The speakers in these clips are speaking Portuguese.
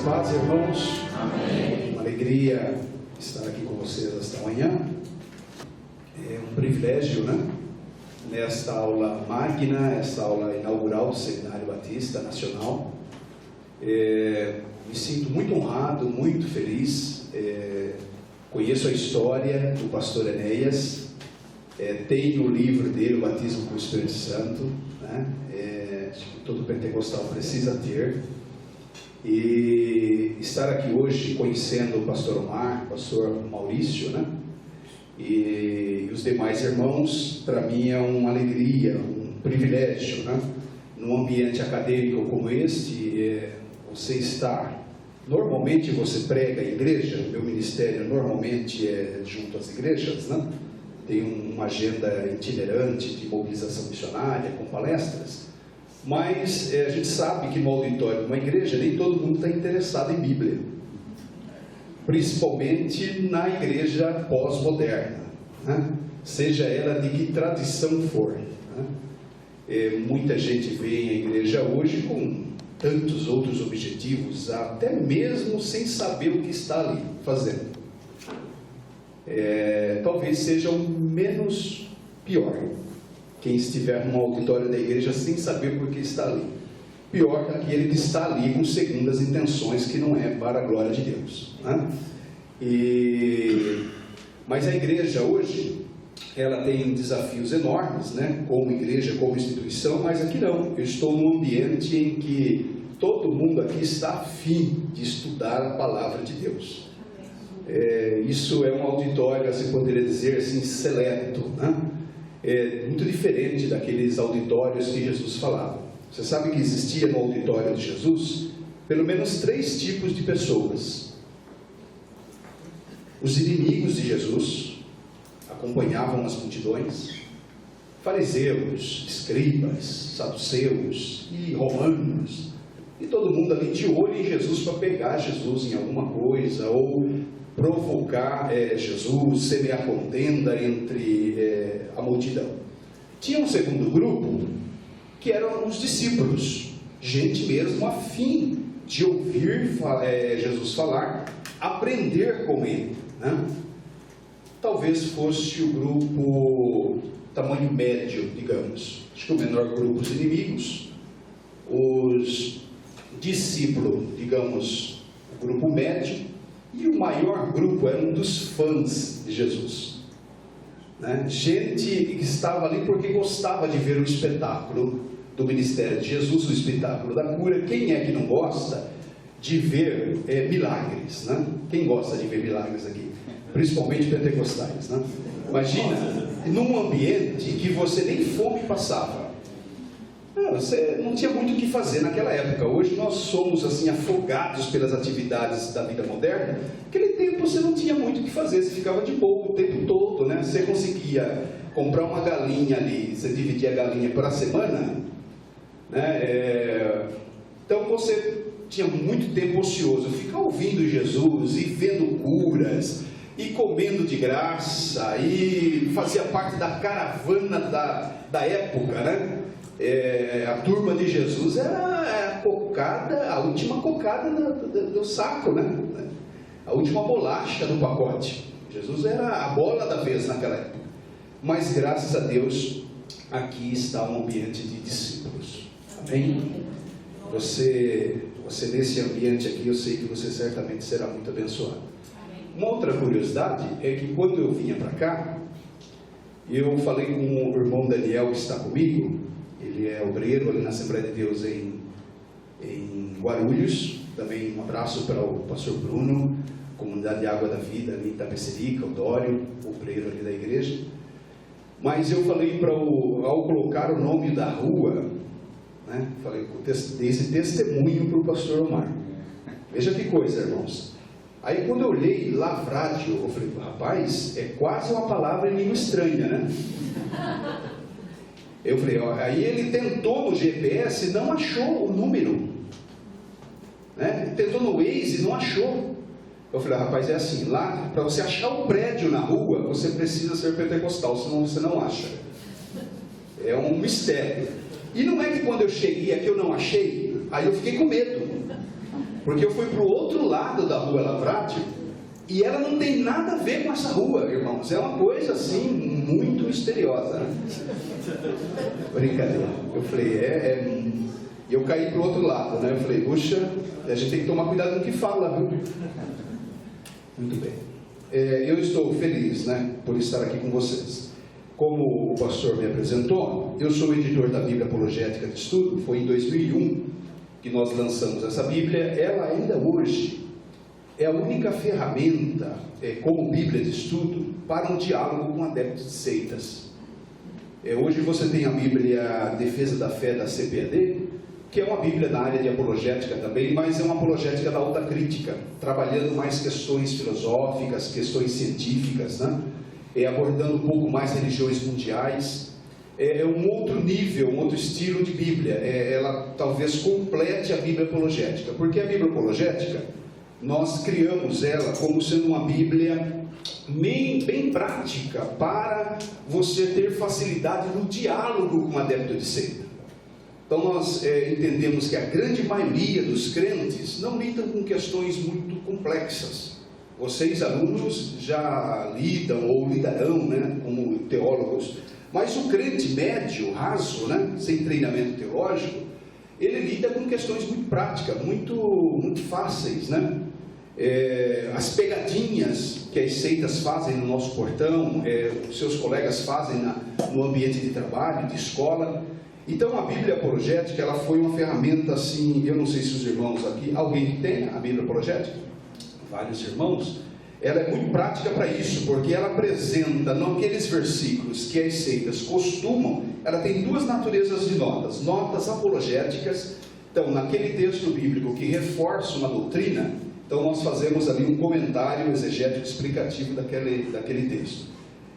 paz, irmãos. Amém. Uma alegria estar aqui com vocês esta manhã. É um privilégio, né? Nesta aula magna, esta aula inaugural do Seminário Batista Nacional. Me sinto muito honrado, muito feliz. Conheço a história do pastor Enéas. Tenho o livro dele, O Batismo com o Espírito Santo, né? Acho que todo pentecostal precisa ter. E estar aqui hoje conhecendo o pastor Omar, o pastor Maurício, né? E os demais irmãos, para mim é uma alegria, um privilégio, né? Num ambiente acadêmico como este, você está... Normalmente você prega a igreja, meu ministério normalmente é junto às igrejas, né? Tem uma agenda itinerante de mobilização missionária, com palestras. Mas a gente sabe que no auditório de uma igreja nem todo mundo está interessado em Bíblia, principalmente na igreja pós-moderna, né? Seja ela de que tradição for, né? Muita gente vem à igreja hoje com tantos outros objetivos, até mesmo sem saber o que está ali fazendo. Talvez seja o menos pior quem estiver no auditório da igreja sem saber por que está ali. Pior que aquele que está ali com segundas intenções, que não é para a glória de Deus, né? Mas a igreja hoje, ela tem desafios enormes, né? Como igreja, como instituição, mas aqui não. Eu estou num ambiente em que todo mundo aqui está afim de estudar a palavra de Deus. Isso é um auditório, assim poderia dizer assim, seleto, né? Muito diferente daqueles auditórios que Jesus falava. Você sabe que existia no auditório de Jesus pelo menos 3 tipos de pessoas. Os inimigos de Jesus acompanhavam as multidões, fariseus, escribas, saduceus e romanos, e todo mundo ali de olho em Jesus para pegar Jesus em alguma coisa, ou provocar Jesus, semear contenda entre a multidão. Tinha um segundo grupo, que eram os discípulos, gente mesmo a fim de ouvir Jesus falar, aprender com ele, né? Talvez fosse o grupo tamanho médio, digamos. Acho que o menor grupo, os inimigos, os discípulos, digamos, o grupo médio, e o maior grupo era um dos fãs de Jesus, né? Gente que estava ali porque gostava de ver o espetáculo do ministério de Jesus, o espetáculo da cura. Quem é que não gosta de ver milagres, né? Quem gosta de ver milagres aqui? Principalmente pentecostais, né? Imagina, num ambiente que você nem fome passava. Você não tinha muito o que fazer naquela época. Hoje nós somos assim afogados pelas atividades da vida moderna. Naquele tempo você não tinha muito o que fazer, você ficava de boa o tempo todo, né? Você conseguia comprar uma galinha ali, você dividia a galinha por a semana, né? Então você tinha muito tempo ocioso, ficar ouvindo Jesus e vendo curas e comendo de graça, e fazia parte da caravana da época, né? A turma de Jesus era a cocada, a última cocada do saco, né? A última bolacha do pacote. Jesus era a bola da vez naquela época. Mas graças a Deus, aqui está um ambiente de discípulos. Amém? Você nesse ambiente aqui, eu sei que você certamente será muito abençoado. Uma outra curiosidade é que quando eu vinha para cá, eu falei com o irmão Daniel que está comigo. Ele é obreiro ali na Assembleia de Deus em Guarulhos. Também um abraço para o pastor Bruno, comunidade de Água da Vida ali em Itapecerica, o Dório, obreiro ali da igreja. Mas eu falei ao colocar o nome da rua, né, falei, dei esse testemunho para o pastor Omar. Veja que coisa, irmãos. Aí quando eu olhei Lavrádio, eu falei, rapaz, é quase uma palavra em língua estranha, né? Eu falei, aí ele tentou no GPS e não achou o número, né? Tentou no Waze e não achou. Eu falei, rapaz, é assim, lá, para você achar um prédio na rua, você precisa ser pentecostal, senão você não acha. É um mistério. E não é que quando eu cheguei aqui eu não achei, aí eu fiquei com medo. Porque eu fui para o outro lado da rua Lavratio e ela não tem nada a ver com essa rua, irmãos. É uma coisa assim, muito misteriosa, né? Brincadeira. Eu falei, E eu caí para o outro lado, né? Eu falei, puxa, a gente tem que tomar cuidado com o que fala, viu? Muito bem. Eu estou feliz, né, por estar aqui com vocês. Como o pastor me apresentou, eu sou editor da Bíblia Apologética de Estudo. Foi em 2001 que nós lançamos essa Bíblia. Ela ainda hoje é a única ferramenta como Bíblia de estudo para um diálogo com adeptos de seitas. Hoje você tem a Bíblia Defesa da Fé da CPAD, que é uma Bíblia na área de apologética também, mas é uma apologética da alta crítica, trabalhando mais questões filosóficas, questões científicas, né? Abordando um pouco mais religiões mundiais. É um outro nível, um outro estilo de Bíblia. Ela talvez complete a Bíblia apologética, porque a Bíblia apologética, nós criamos ela como sendo uma Bíblia bem prática, para você ter facilidade no diálogo com o adepto de seita. Então nós entendemos que a grande maioria dos crentes não lidam com questões muito complexas. Vocês, alunos, já lidam ou lidarão, né, como teólogos. Mas o crente médio, raso, né, sem treinamento teológico, ele lida com questões muito práticas, muito fáceis, né? As pegadinhas que as seitas fazem no nosso portão, os seus colegas fazem no ambiente de trabalho, de escola. Então a Bíblia apologética, ela foi uma ferramenta assim, eu não sei se os irmãos aqui, alguém que tem a Bíblia apologética? Vários irmãos. Ela é muito prática para isso, porque ela apresenta, naqueles versículos que as seitas costumam, ela tem duas naturezas de notas: notas apologéticas. Então, naquele texto bíblico que reforça uma doutrina, então nós fazemos ali um comentário exegético explicativo daquele texto.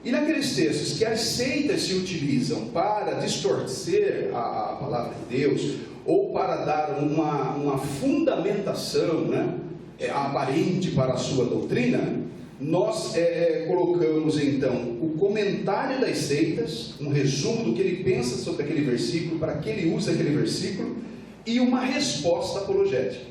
E naqueles textos que as seitas se utilizam para distorcer a palavra de Deus, ou para dar uma fundamentação, né, aparente para a sua doutrina, nós colocamos então o comentário das seitas, um resumo do que ele pensa sobre aquele versículo, para que ele use aquele versículo, e uma resposta apologética.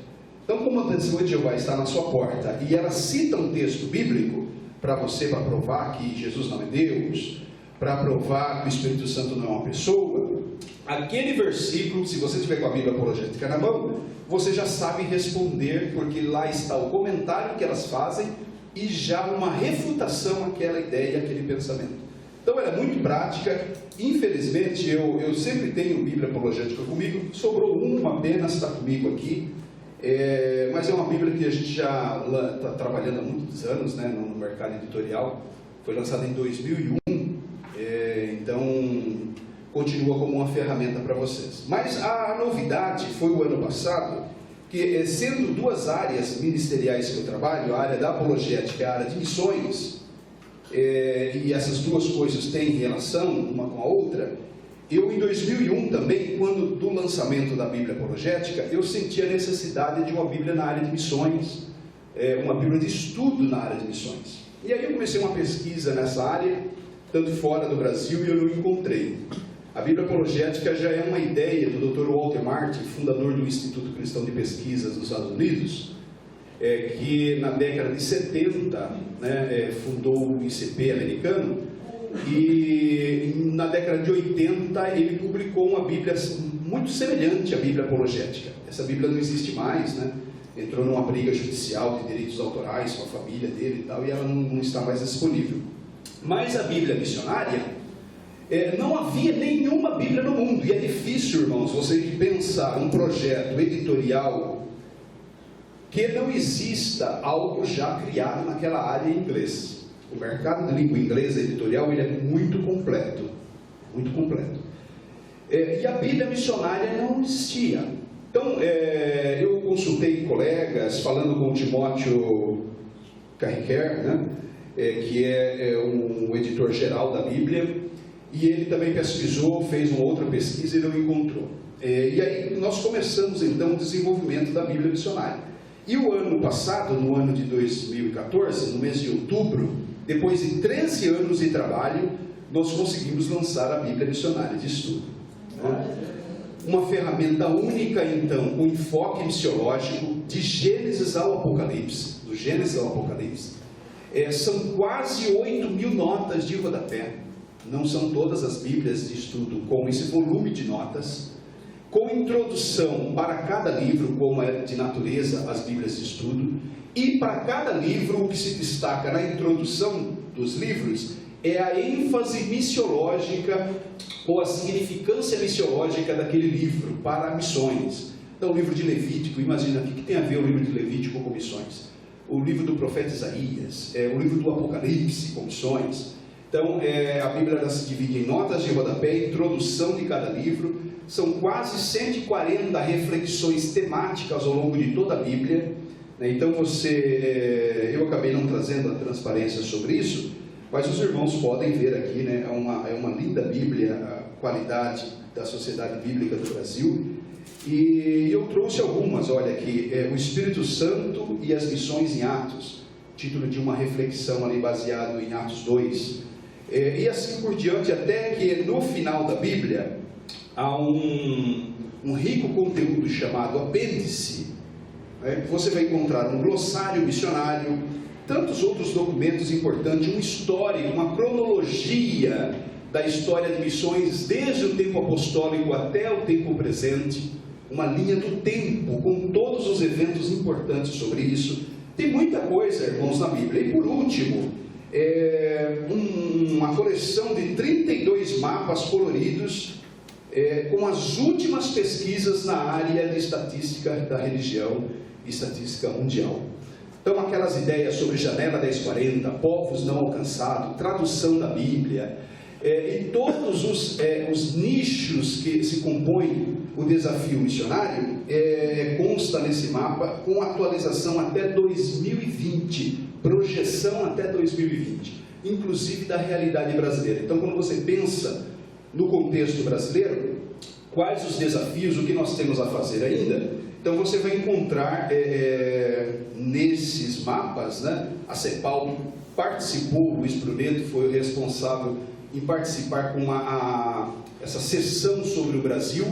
Então, como a testemunha de Jeová está na sua porta e ela cita um texto bíblico para você, para provar que Jesus não é Deus, para provar que o Espírito Santo não é uma pessoa, aquele versículo, se você tiver com a Bíblia apologética na mão, você já sabe responder, porque lá está o comentário que elas fazem e já uma refutação àquela ideia, àquele pensamento. Então ela é muito prática. Infelizmente eu sempre tenho Bíblia apologética comigo, sobrou uma apenas, está comigo aqui, mas é uma Bíblia que a gente já está trabalhando há muitos anos, né, no mercado editorial. Foi lançada em 2001, então continua como uma ferramenta para vocês. Mas a novidade foi o ano passado, que sendo duas áreas ministeriais que eu trabalho, a área da apologética e a área de missões, e essas duas coisas têm relação uma com a outra, eu em 2001 também, quando do lançamento da Bíblia apologética, eu senti a necessidade de uma Bíblia na área de missões, uma Bíblia de estudo na área de missões. E aí eu comecei uma pesquisa nessa área, tanto fora do Brasil, e eu não encontrei. A Bíblia apologética já é uma ideia do Dr. Walter Martin, fundador do Instituto Cristão de Pesquisas dos Estados Unidos, que na década de 70, né, fundou o ICP americano, e na década de 80 ele publicou uma Bíblia muito semelhante à Bíblia apologética. Essa Bíblia não existe mais, né? Entrou numa briga judicial de direitos autorais com a família dele e tal, e ela não está mais disponível. Mas a Bíblia missionária, não havia nenhuma Bíblia no mundo, e é difícil, irmãos, você pensar um projeto editorial que não exista algo já criado naquela área em inglês. O mercado de língua inglesa editorial, ele é muito completo, muito completo. E a Bíblia missionária não existia. Então, eu consultei colegas, falando com o Timóteo Carriquer, né, que é um editor geral da Bíblia, e ele também pesquisou, fez uma outra pesquisa e não encontrou. E aí nós começamos então o desenvolvimento da Bíblia missionária. E o ano passado, no ano de 2014, no mês de outubro, depois de 13 anos de trabalho, nós conseguimos lançar a Bíblia missionária de estudo. uma ferramenta única, então, com enfoque missiológico, de Gênesis ao Apocalipse, do Gênesis ao Apocalipse. São quase 8.000 notas de rodapé. Não são todas as Bíblias de estudo com esse volume de notas, com introdução para cada livro, como é de natureza as Bíblias de estudo, e para cada livro o que se destaca na introdução dos livros é a ênfase missiológica ou a significância missiológica daquele livro para missões. Então, o livro de Levítico, imagina, o que tem a ver o livro de Levítico com missões? O livro do profeta Isaías, o livro do Apocalipse com missões. Então, a Bíblia ela se divide em notas de rodapé, introdução de cada livro. São quase 140 reflexões temáticas ao longo de toda a Bíblia. Então, eu acabei não trazendo a transparência sobre isso, mas os irmãos podem ver aqui, né? É uma linda Bíblia, a qualidade da Sociedade Bíblica do Brasil. E eu trouxe algumas, olha aqui, o Espírito Santo e as Missões em Atos, título de uma reflexão ali baseado em Atos 2. E assim por diante, até que no final da Bíblia há um rico conteúdo chamado apêndice. Você vai encontrar um glossário missionário, tantos outros documentos importantes, um histórico, uma cronologia da história de missões desde o tempo apostólico até o tempo presente, uma linha do tempo com todos os eventos importantes sobre isso. Tem muita coisa, irmãos, na Bíblia. E por último, uma coleção de 32 mapas coloridos com as últimas pesquisas na área de estatística da religião e estatística mundial. Então, aquelas ideias sobre janela 1040, povos não alcançados, tradução da Bíblia, e todos os nichos que se compõem o desafio missionário, consta nesse mapa com atualização até 2020, projeção até 2020, inclusive da realidade brasileira. Então, quando você pensa no contexto brasileiro, quais os desafios, o que nós temos a fazer ainda, então você vai encontrar nesses mapas, né? A CEPAL participou, o Luiz Brunetto foi o responsável em participar com essa sessão sobre o Brasil,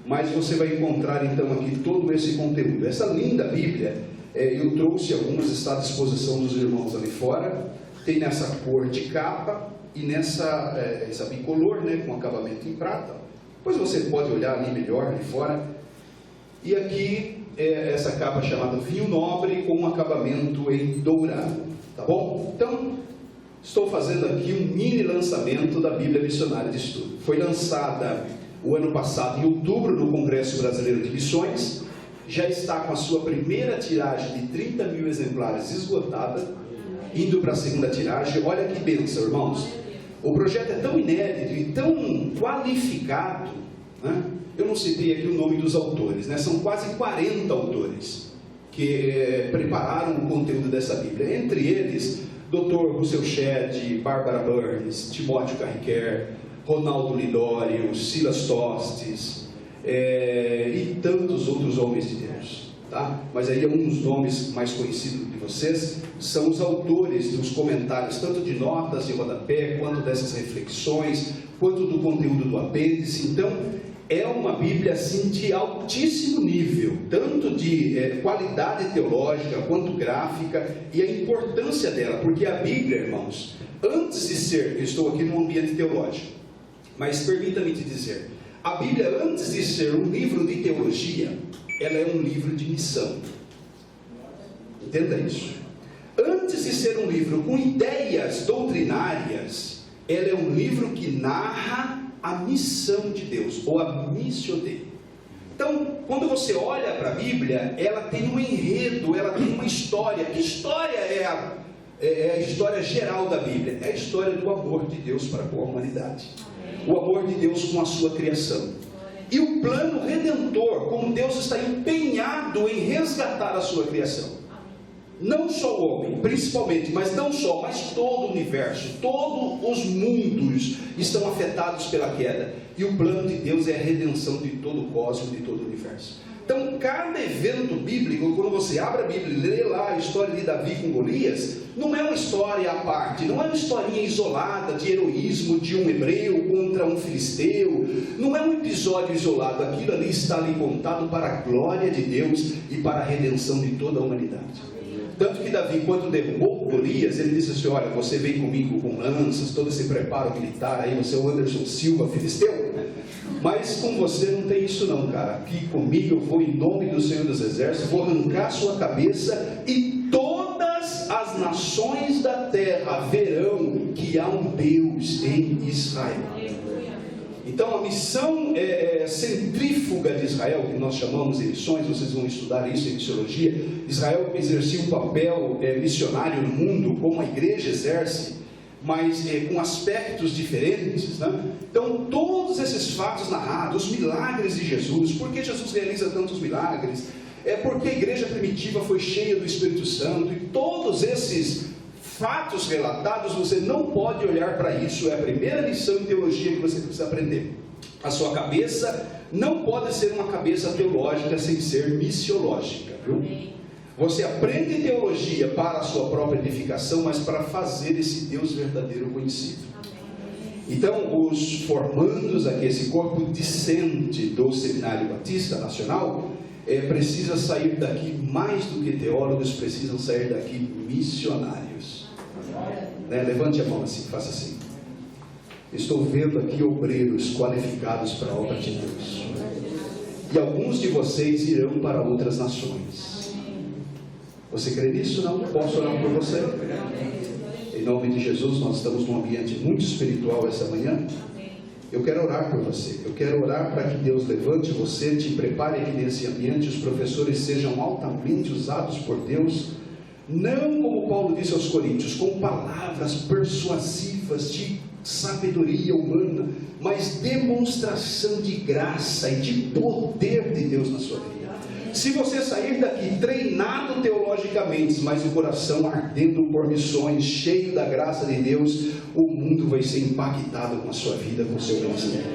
mas você vai encontrar então aqui todo esse conteúdo. Essa linda Bíblia, eu trouxe algumas, está à disposição dos irmãos ali fora, tem nessa cor de capa e nessa essa bicolor, né, com acabamento em prata. Depois você pode olhar ali melhor, ali fora. E aqui essa capa chamada Vinho Nobre com um acabamento em dourado, tá bom? Então, estou fazendo aqui um mini lançamento da Bíblia Missionária de Estudo. Foi lançada o ano passado, em outubro, no Congresso Brasileiro de Missões. Já está com a sua primeira tiragem de 30.000 exemplares esgotada, indo para a segunda tiragem. Olha que bênção, irmãos. O projeto é tão inédito e tão qualificado, né? Eu não citei aqui o nome dos autores, né? São quase 40 autores que prepararam o conteúdo dessa Bíblia. Entre eles, Dr. Russell Shedd, Barbara Burns, Timóteo Carriquer, Ronaldo Lidório, Silas Tostes, e tantos outros homens de Deus, tá? Mas aí um dos nomes mais conhecidos de vocês são os autores dos comentários, tanto de notas de rodapé, quanto dessas reflexões, quanto do conteúdo do apêndice. Então, é uma Bíblia assim de altíssimo nível, tanto de qualidade teológica quanto gráfica, e a importância dela, porque a Bíblia, irmãos, antes de ser, eu estou aqui num ambiente teológico, mas permita-me te dizer, a Bíblia, antes de ser um livro de teologia, ela é um livro de missão. Entenda isso. Antes de ser um livro com ideias doutrinárias, ela é um livro que narra a missão de Deus, ou a missio Dei. Então, quando você olha para a Bíblia, ela tem um enredo, ela tem uma história. Que história é a história geral da Bíblia? É a história do amor de Deus para com a humanidade. O amor de Deus com a sua criação. E o plano redentor, como Deus está empenhado em resgatar a sua criação. Não só o homem, principalmente, mas não só, mas todo o universo, todos os mundos estão afetados pela queda. E o plano de Deus é a redenção de todo o cosmos, de todo o universo. Então, cada evento bíblico, quando você abre a Bíblia e lê lá a história de Davi com Golias, não é uma história à parte, não é uma historinha isolada de heroísmo de um hebreu contra um filisteu, não é um episódio isolado, aquilo ali está ali contado para a glória de Deus e para a redenção de toda a humanidade. Tanto que Davi, quando derrubou Golias, ele disse assim: olha, você vem comigo com lanças, todo esse preparo militar, aí você é o Anderson Silva, filisteu, mas com você não tem isso não, cara. Aqui comigo eu vou em nome do Senhor dos Exércitos, vou arrancar sua cabeça e todas as nações da terra verão que há um Deus em Israel. Então a missão centrífuga de Israel, que nós chamamos de missões, vocês vão estudar isso em missiologia. Israel exercia um papel missionário no mundo, como a igreja exerce, mas com aspectos diferentes, né? Então todos esses fatos narrados, os milagres de Jesus, por que Jesus realiza tantos milagres? É porque a igreja primitiva foi cheia do Espírito Santo, e todos esses fatos relatados, você não pode olhar para isso. É a primeira lição em teologia que você precisa aprender. A sua cabeça não pode ser uma cabeça teológica sem ser missiológica, viu? Você aprende teologia para a sua própria edificação, mas para fazer esse Deus verdadeiro conhecido. Então, os formandos aqui, esse corpo discente do Seminário Batista Nacional, precisa sair daqui mais do que teólogos, precisam sair daqui missionários. Levante a mão assim, faça assim. Estou vendo aqui obreiros qualificados para a obra de Deus. E alguns de vocês irão para outras nações. Você crê nisso? Não? Posso orar por você? Em nome de Jesus, nós estamos num ambiente muito espiritual essa manhã. Eu quero orar por você. Eu quero orar para que Deus levante você, te prepare aqui nesse ambiente. Os professores sejam altamente usados por Deus, não como Paulo disse aos Coríntios, com palavras persuasivas de sabedoria humana, mas demonstração de graça e de poder de Deus na sua vida. Se você sair daqui treinado teologicamente, mas o coração ardendo por missões, cheio da graça de Deus, o mundo vai ser impactado com a sua vida, com o seu ministério.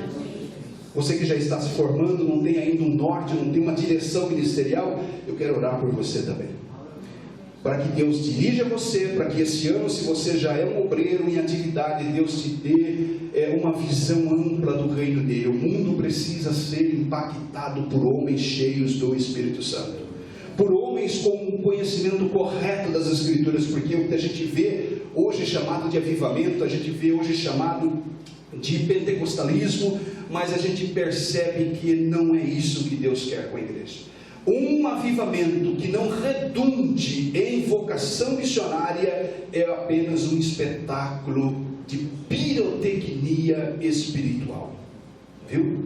Você que já está se formando, não tem ainda um norte, não tem uma direção ministerial, eu quero orar por você também. Para que Deus dirija você, para que esse ano, se você já é um obreiro em atividade, Deus te dê uma visão ampla do reino dele. O mundo precisa ser impactado por homens cheios do Espírito Santo, por homens com um conhecimento correto das Escrituras, porque o que a gente vê hoje chamado de avivamento, a gente vê hoje chamado de pentecostalismo, mas a gente percebe que não é isso que Deus quer com a igreja. Um avivamento que não redunde em vocação missionária é apenas um espetáculo de pirotecnia espiritual, viu?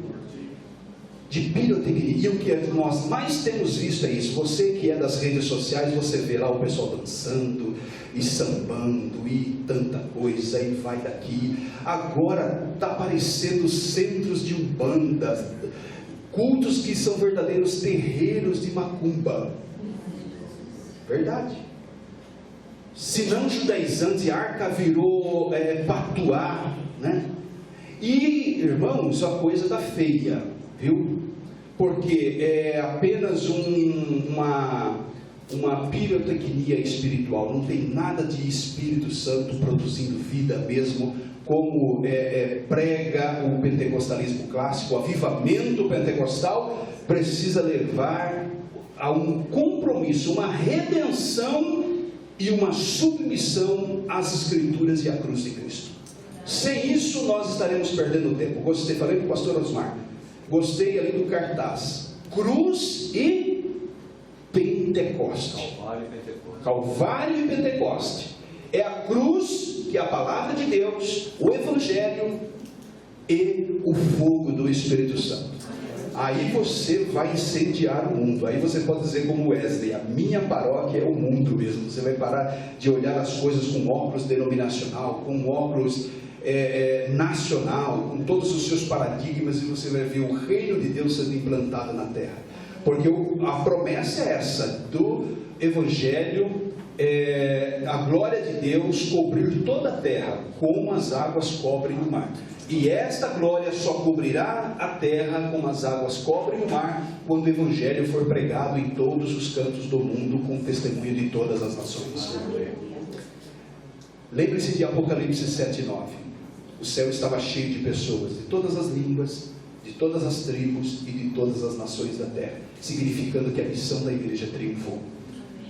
De pirotecnia. E o que nós mais temos visto é isso. Você que é das redes sociais, você vê lá o pessoal dançando e sambando e tanta coisa, e vai daqui. Agora está aparecendo centros de umbanda, cultos que são verdadeiros terreiros de macumba. Verdade. Se não judaizante, arca virou patuá, né? E, irmãos, a coisa está feia, viu? Porque é apenas uma pirotecnia espiritual. Não tem nada de Espírito Santo produzindo vida mesmo, como prega o pentecostalismo clássico. O avivamento pentecostal precisa levar a um compromisso, uma redenção e uma submissão às Escrituras e à cruz de Cristo. Sem isso nós estaremos perdendo tempo. Falei com o pastor Osmar, gostei ali do cartaz: cruz e Pentecoste. Calvário e Pentecoste. É a cruz, que é a palavra de Deus, o Evangelho e o fogo do Espírito Santo. Aí você vai incendiar o mundo. Aí você pode dizer como Wesley: a minha paróquia é o mundo mesmo. Você vai parar de olhar as coisas com óculos denominacional, com óculos nacional, com todos os seus paradigmas, e você vai ver o reino de Deus sendo implantado na terra. Porque a promessa é essa, do Evangelho a glória de Deus cobrir toda a terra, como as águas cobrem o mar. E esta glória só cobrirá a terra como as águas cobrem o mar, quando o Evangelho for pregado em todos os cantos do mundo, com testemunho de todas as nações. Lembre-se de Apocalipse 7:9. O céu estava cheio de pessoas, de todas as línguas, de todas as tribos e de todas as nações da terra, significando que a missão da igreja triunfou.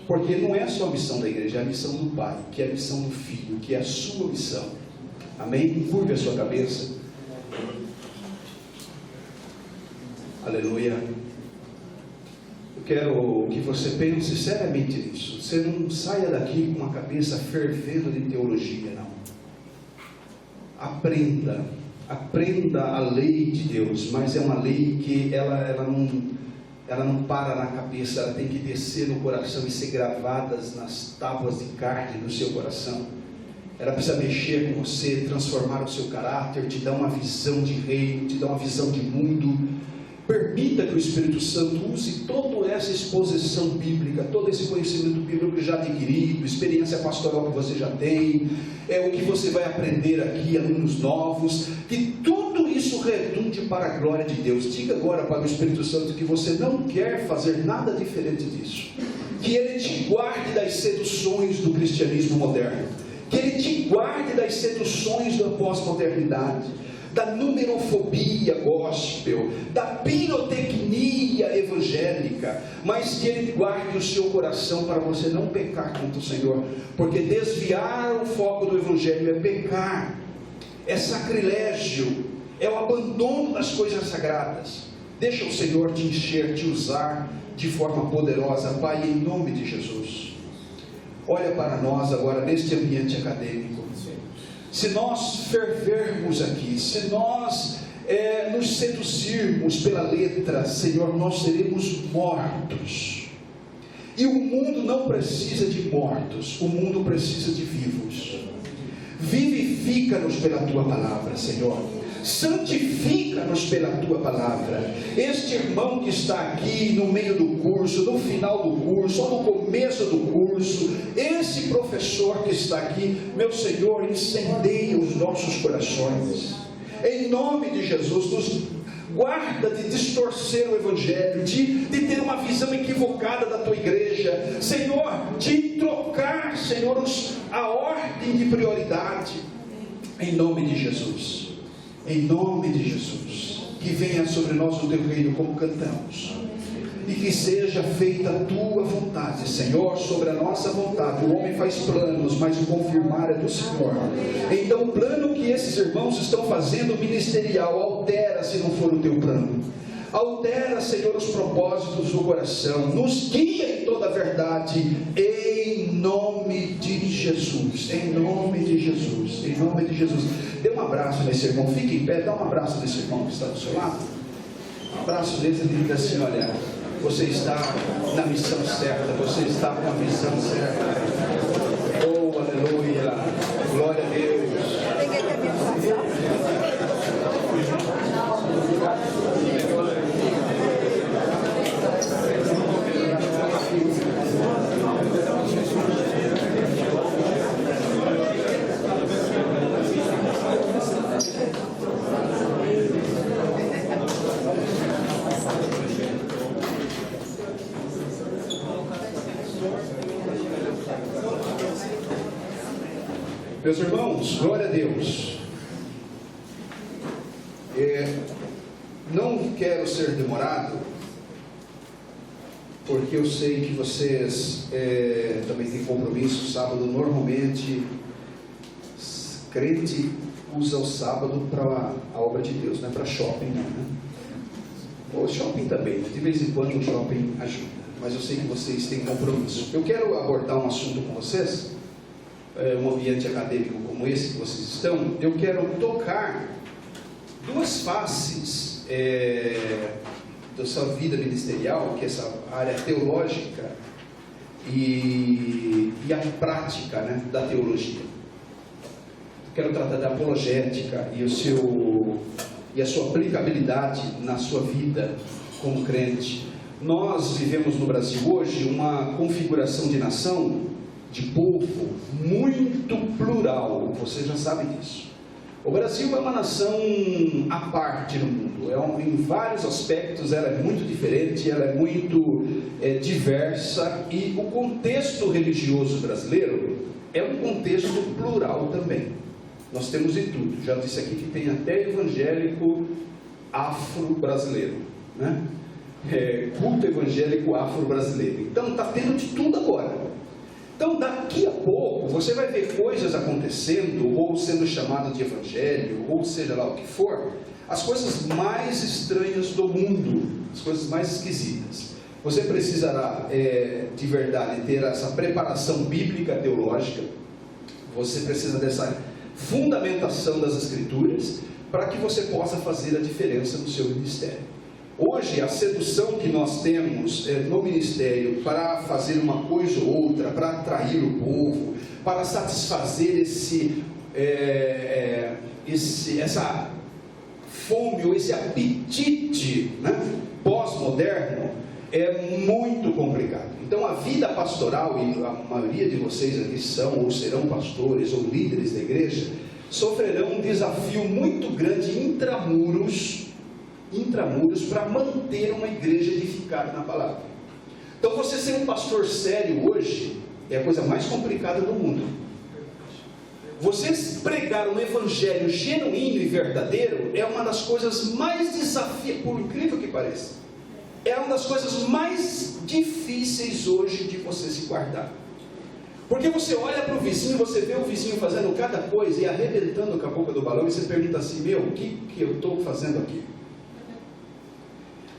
Porque não é só a missão da igreja, é a missão do Pai, que é a missão do Filho, que é a sua missão. Amém? Curve a sua cabeça. Aleluia. Eu quero que você pense seriamente nisso. Você não saia daqui com a cabeça fervendo de teologia, não. Aprenda a lei de Deus, mas é uma lei que ela não para na cabeça, ela tem que descer no coração e ser gravada nas tábuas de carne do seu coração. Ela precisa mexer com você, transformar o seu caráter, te dar uma visão de reino, te dar uma visão de mundo. Permita que o Espírito Santo use toda essa exposição bíblica, todo esse conhecimento bíblico já adquirido, experiência pastoral que você já tem, o que você vai aprender aqui, alunos novos, que tudo isso redunde para a glória de Deus. Diga agora para o Espírito Santo que você não quer fazer nada diferente disso, que Ele te guarde das seduções do cristianismo moderno, que Ele te guarde das seduções da pós-modernidade, da numerofobia gospel, da pirotecnia evangélica, mas que Ele guarde o seu coração para você não pecar contra o Senhor, porque desviar o foco do Evangelho é pecar, é sacrilégio, é o abandono das coisas sagradas. Deixa o Senhor te encher, te usar de forma poderosa, Pai, em nome de Jesus. Olha para nós agora neste ambiente acadêmico. Se nós fervermos aqui, se nós nos seduzirmos pela letra, Senhor, nós seremos mortos. E o mundo não precisa de mortos, o mundo precisa de vivos. Vivifica-nos pela Tua palavra, Senhor. Santifica-nos pela Tua palavra. Este irmão que está aqui no meio do curso, no final do curso, ou no começo do curso, esse professor que está aqui, meu Senhor, incendeia os nossos corações. Em nome de Jesus, nos guarda de distorcer o Evangelho, de ter uma visão equivocada da Tua igreja, Senhor, de trocar, Senhor, a ordem de prioridade. Em nome de Jesus. Em nome de Jesus, que venha sobre nós o Teu reino, como cantamos, e que seja feita a Tua vontade, Senhor, sobre a nossa vontade. O homem faz planos, mas o confirmar é do Senhor. Então o plano que esses irmãos estão fazendo ministerial, altera se não for o Teu plano. Altera, Senhor, os propósitos do coração, nos guia em toda a verdade, em nome de Jesus, em nome de Jesus, em nome de Jesus. Dê um abraço nesse irmão, fique em pé, dá um abraço nesse irmão que está do seu lado. Um abraço dele e diga assim: olha, você está na missão certa, você está com a visão certa. Oh, aleluia, glória a Deus. Meus irmãos, glória a Deus. Não quero ser demorado, porque eu sei que vocês também têm compromisso. Sábado, normalmente, crente usa o sábado para a obra de Deus, não é para shopping, não, né? O shopping também, de vez em quando o shopping ajuda, mas eu sei que vocês têm compromisso. Eu quero abordar um assunto com vocês. Um ambiente acadêmico como esse que vocês estão, eu quero tocar duas faces da sua vida ministerial, que é essa área teológica e a prática, né, da teologia. Quero tratar da apologética e a sua aplicabilidade na sua vida como crente. Nós vivemos no Brasil hoje uma configuração de nação de povo muito plural, você já sabe disso. O Brasil é uma nação à parte no mundo, em vários aspectos ela é muito diferente, ela é muito diversa, e o contexto religioso brasileiro é um contexto plural também. Nós temos de tudo, já disse aqui que tem até evangélico afro-brasileiro, né? Culto evangélico afro-brasileiro, então está tendo de tudo agora. Então daqui a pouco você vai ver coisas acontecendo, ou sendo chamado de evangelho, ou seja lá o que for, as coisas mais estranhas do mundo, as coisas mais esquisitas. Você precisará de verdade ter essa preparação bíblica teológica, você precisa dessa fundamentação das escrituras, para que você possa fazer a diferença no seu ministério. Hoje, a sedução que nós temos no ministério para fazer uma coisa ou outra, para atrair o povo, para satisfazer essa fome ou esse apetite, né, pós-moderno, é muito complicado. Então, a vida pastoral, e a maioria de vocês aqui são ou serão pastores ou líderes da igreja, sofrerão um desafio muito grande intramuros para manter uma igreja edificada na palavra. Então você ser um pastor sério hoje é a coisa mais complicada do mundo. Você pregar um evangelho genuíno e verdadeiro é uma das coisas mais desafiadoras, por incrível que pareça, é uma das coisas mais difíceis hoje de você se guardar. Porque você olha para o vizinho, você vê o vizinho fazendo cada coisa e arrebentando com a boca do balão, e você pergunta assim: meu, o que eu estou fazendo aqui?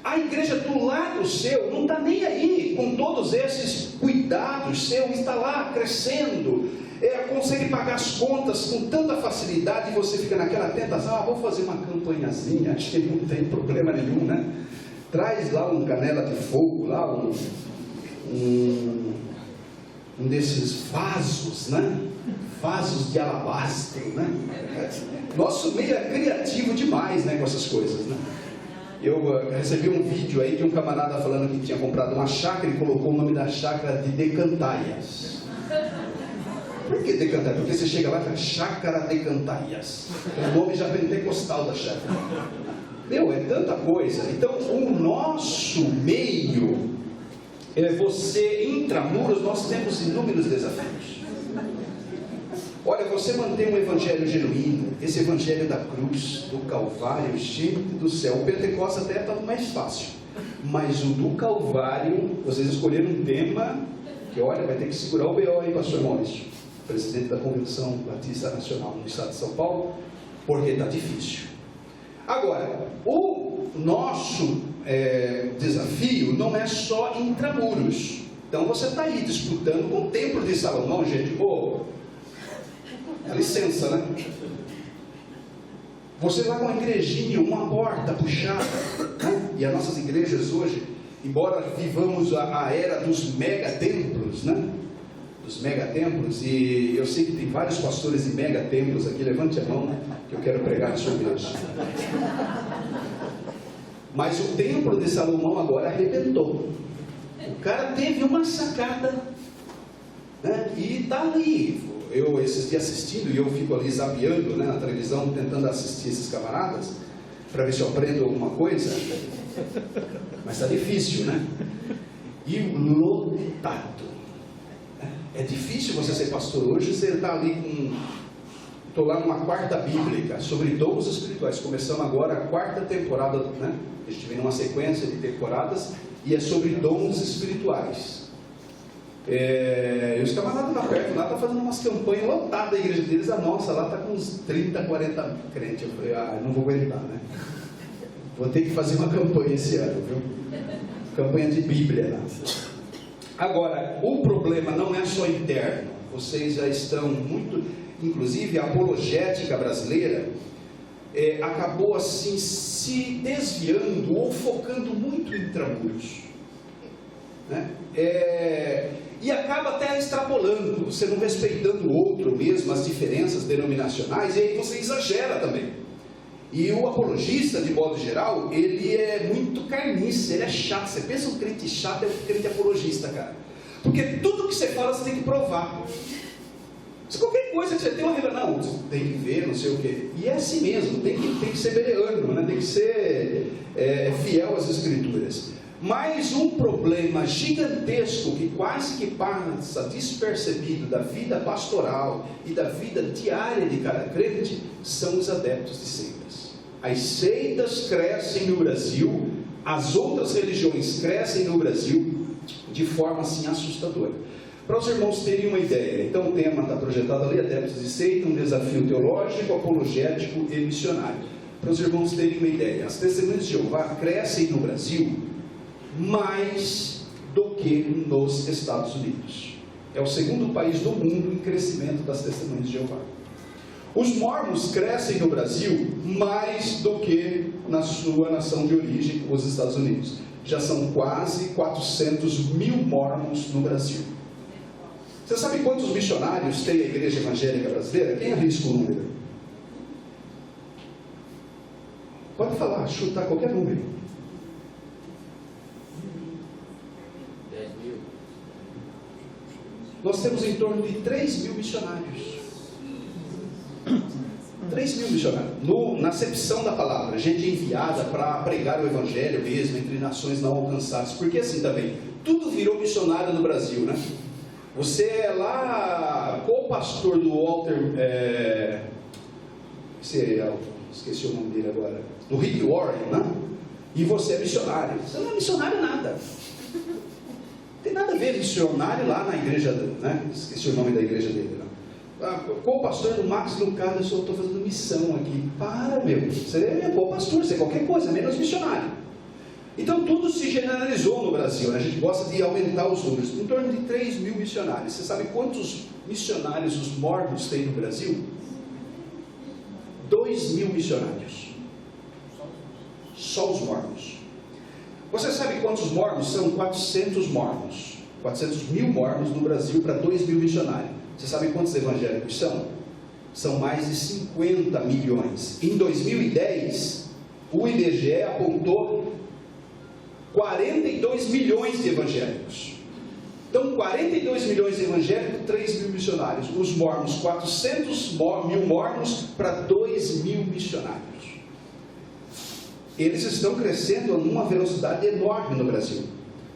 A igreja do lado seu não está nem aí com todos esses cuidados seu, está lá crescendo, consegue pagar as contas com tanta facilidade, e você fica naquela tentação: vou fazer uma campanhazinha, acho que não tem problema nenhum, né? Traz lá um canela de fogo, lá um desses vasos, né? Vasos de alabastro, né? Nosso meio é criativo demais, né, com essas coisas, né? Eu recebi um vídeo aí de um camarada falando que tinha comprado uma chácara e colocou o nome da chácara de Decantaias. Por que Decantaias? Porque você chega lá e fala Chácara Decantaias. O nome já pentecostal da chácara. Meu, é tanta coisa. Então, o nosso meio, você intramuros, nós temos inúmeros desafios. Olha, você mantém um evangelho genuíno, esse evangelho da cruz, do Calvário, gente do céu. O Pentecostes até está mais fácil, mas o do Calvário, vocês escolheram um tema que, olha, vai ter que segurar o B.O. aí, pastor Maurício, presidente da Convenção Batista Nacional no estado de São Paulo, porque está difícil. Agora, o nosso desafio não é só intramuros. Então você está aí disputando com o templo de Salomão, gente. Dá licença, né? Você vai com uma igrejinha, uma porta puxada, né? E as nossas igrejas hoje, embora vivamos a era dos megatemplos, né? Dos megatemplos, e eu sei que tem vários pastores de megatemplos aqui, levante a mão, né? Que eu quero pregar na sua igreja. Mas o templo de Salomão agora arrebentou. O cara teve uma sacada, né? E está ali. Eu esses dias assistindo, e eu fico ali zapeando, né, na televisão, tentando assistir esses camaradas, para ver se eu aprendo alguma coisa, mas está difícil, né? E lotado. É difícil você ser pastor hoje, você está ali estou lá numa quarta bíblica, sobre dons espirituais, começamos agora a quarta temporada, né? A gente vem numa sequência de temporadas, e é sobre dons espirituais. E os camaradas lá perto lá estão fazendo umas campanhas lotadas da igreja deles. A nossa lá está com uns 30, 40 crentes. Eu falei, não vou aguentar, né? Vou ter que fazer uma campanha esse ano, viu? Campanha de Bíblia lá. Agora, o problema não é só interno. Vocês já estão muito... Inclusive, a apologética brasileira acabou assim se desviando ou focando muito em intramuros, né? E acaba até extrapolando, você não respeitando o outro mesmo, as diferenças denominacionais, e aí você exagera também. E o apologista, de modo geral, ele é muito carniça, ele é chato. Você pensa um crente chato, é um crente apologista, cara. Porque tudo que você fala, você tem que provar. Se qualquer coisa que você tem uma revelação, não, tem que ver, não sei o quê. E é assim mesmo, tem que ser bereano, né? Tem que ser fiel às Escrituras. Mas um problema gigantesco que quase que passa despercebido da vida pastoral e da vida diária de cada crente são os adeptos de seitas. As seitas crescem no Brasil, as outras religiões crescem no Brasil de forma assim assustadora. Para os irmãos terem uma ideia, então o tema está projetado ali, adeptos de seita, um desafio teológico, apologético e missionário. Para os irmãos terem uma ideia, as testemunhas de Jeová crescem no Brasil mais do que nos Estados Unidos. É o segundo país do mundo em crescimento das testemunhas de Jeová. Os mormons crescem no Brasil mais do que na sua nação de origem, os Estados Unidos. Já são quase 400 mil mormons no Brasil. Você sabe quantos missionários tem a igreja evangélica brasileira? Quem arrisca o número? Pode falar, chutar qualquer número. 10 mil. Nós temos em torno de 3 mil missionários. 3 mil missionários. Na acepção da palavra, gente enviada para pregar o evangelho mesmo, entre nações não alcançadas. Porque assim também, tudo virou missionário no Brasil, né? Você é lá, qual o pastor do Walter, esqueci o nome dele agora, do Rick Warren, né? E você é missionário. Você não é missionário nada. Não tem nada a ver missionário lá na igreja, né? Esqueci o nome da igreja dele, né? Qual o pastor do Max Lucado? Eu só estou fazendo missão aqui. Para, meu, você é bom pastor, você é qualquer coisa, menos missionário. Então tudo se generalizou no Brasil, né? A gente gosta de aumentar os números, em torno de 3 mil missionários. Você sabe quantos missionários os mormons têm no Brasil? 2 mil missionários. Só os mormons. Você sabe quantos mormons são? 400 mormons. 400 mil mormons no Brasil para 2 mil missionários. Você sabe quantos evangélicos são? São mais de 50 milhões. Em 2010, o IBGE apontou 42 milhões de evangélicos. Então, 42 milhões de evangélicos, 3 mil missionários. Os mormons, 400 mil mormons para 2 mil missionários. Eles estão crescendo numa velocidade enorme no Brasil.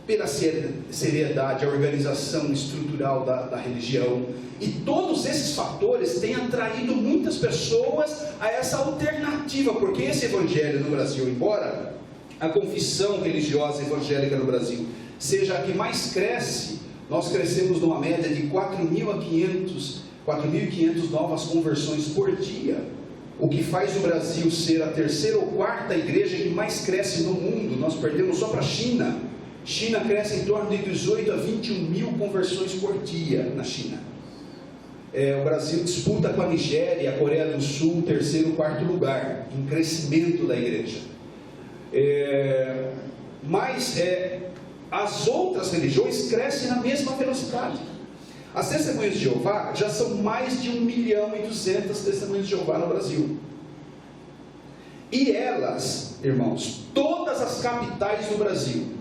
Pela seriedade, a organização estrutural da religião. E todos esses fatores têm atraído muitas pessoas a essa alternativa. Porque esse evangelho no Brasil, embora a confissão religiosa evangélica no Brasil seja a que mais cresce, nós crescemos numa média de 4.500 novas conversões por dia, o que faz o Brasil ser a terceira ou quarta igreja que mais cresce no mundo. Nós perdemos só para a China. China cresce em torno de 18 a 21 mil conversões por dia na China. O Brasil disputa com a Nigéria, a Coreia do Sul, terceiro ou quarto lugar em crescimento da igreja. Mas as outras religiões crescem na mesma velocidade. As testemunhas de Jeová já são mais de 1.200.000 testemunhas de Jeová no Brasil. E elas, irmãos, todas as capitais do Brasil.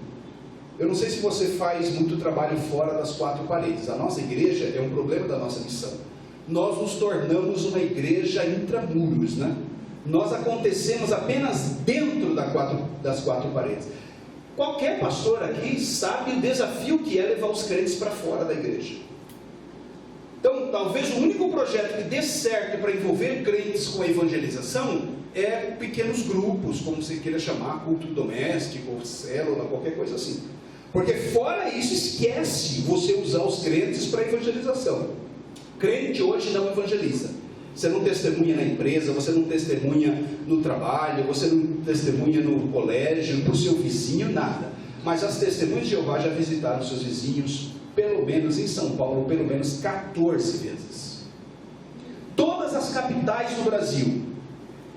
Eu não sei se você faz muito trabalho fora das quatro paredes. A nossa igreja é um problema da nossa missão. Nós nos tornamos uma igreja intramuros, né? Nós acontecemos apenas dentro das quatro paredes. Qualquer pastor aqui sabe o desafio que é levar os crentes para fora da igreja. Então, talvez o único projeto que dê certo para envolver crentes com a evangelização é pequenos grupos, como você queira chamar, culto doméstico, ou célula, qualquer coisa assim. Porque fora isso, esquece você usar os crentes para evangelização. Crente hoje não evangeliza. Você não testemunha na empresa, você não testemunha no trabalho, você não testemunha no colégio, para o seu vizinho, nada. Mas as testemunhas de Jeová já visitaram seus vizinhos, pelo menos em São Paulo, pelo menos 14 vezes. Todas as capitais do Brasil,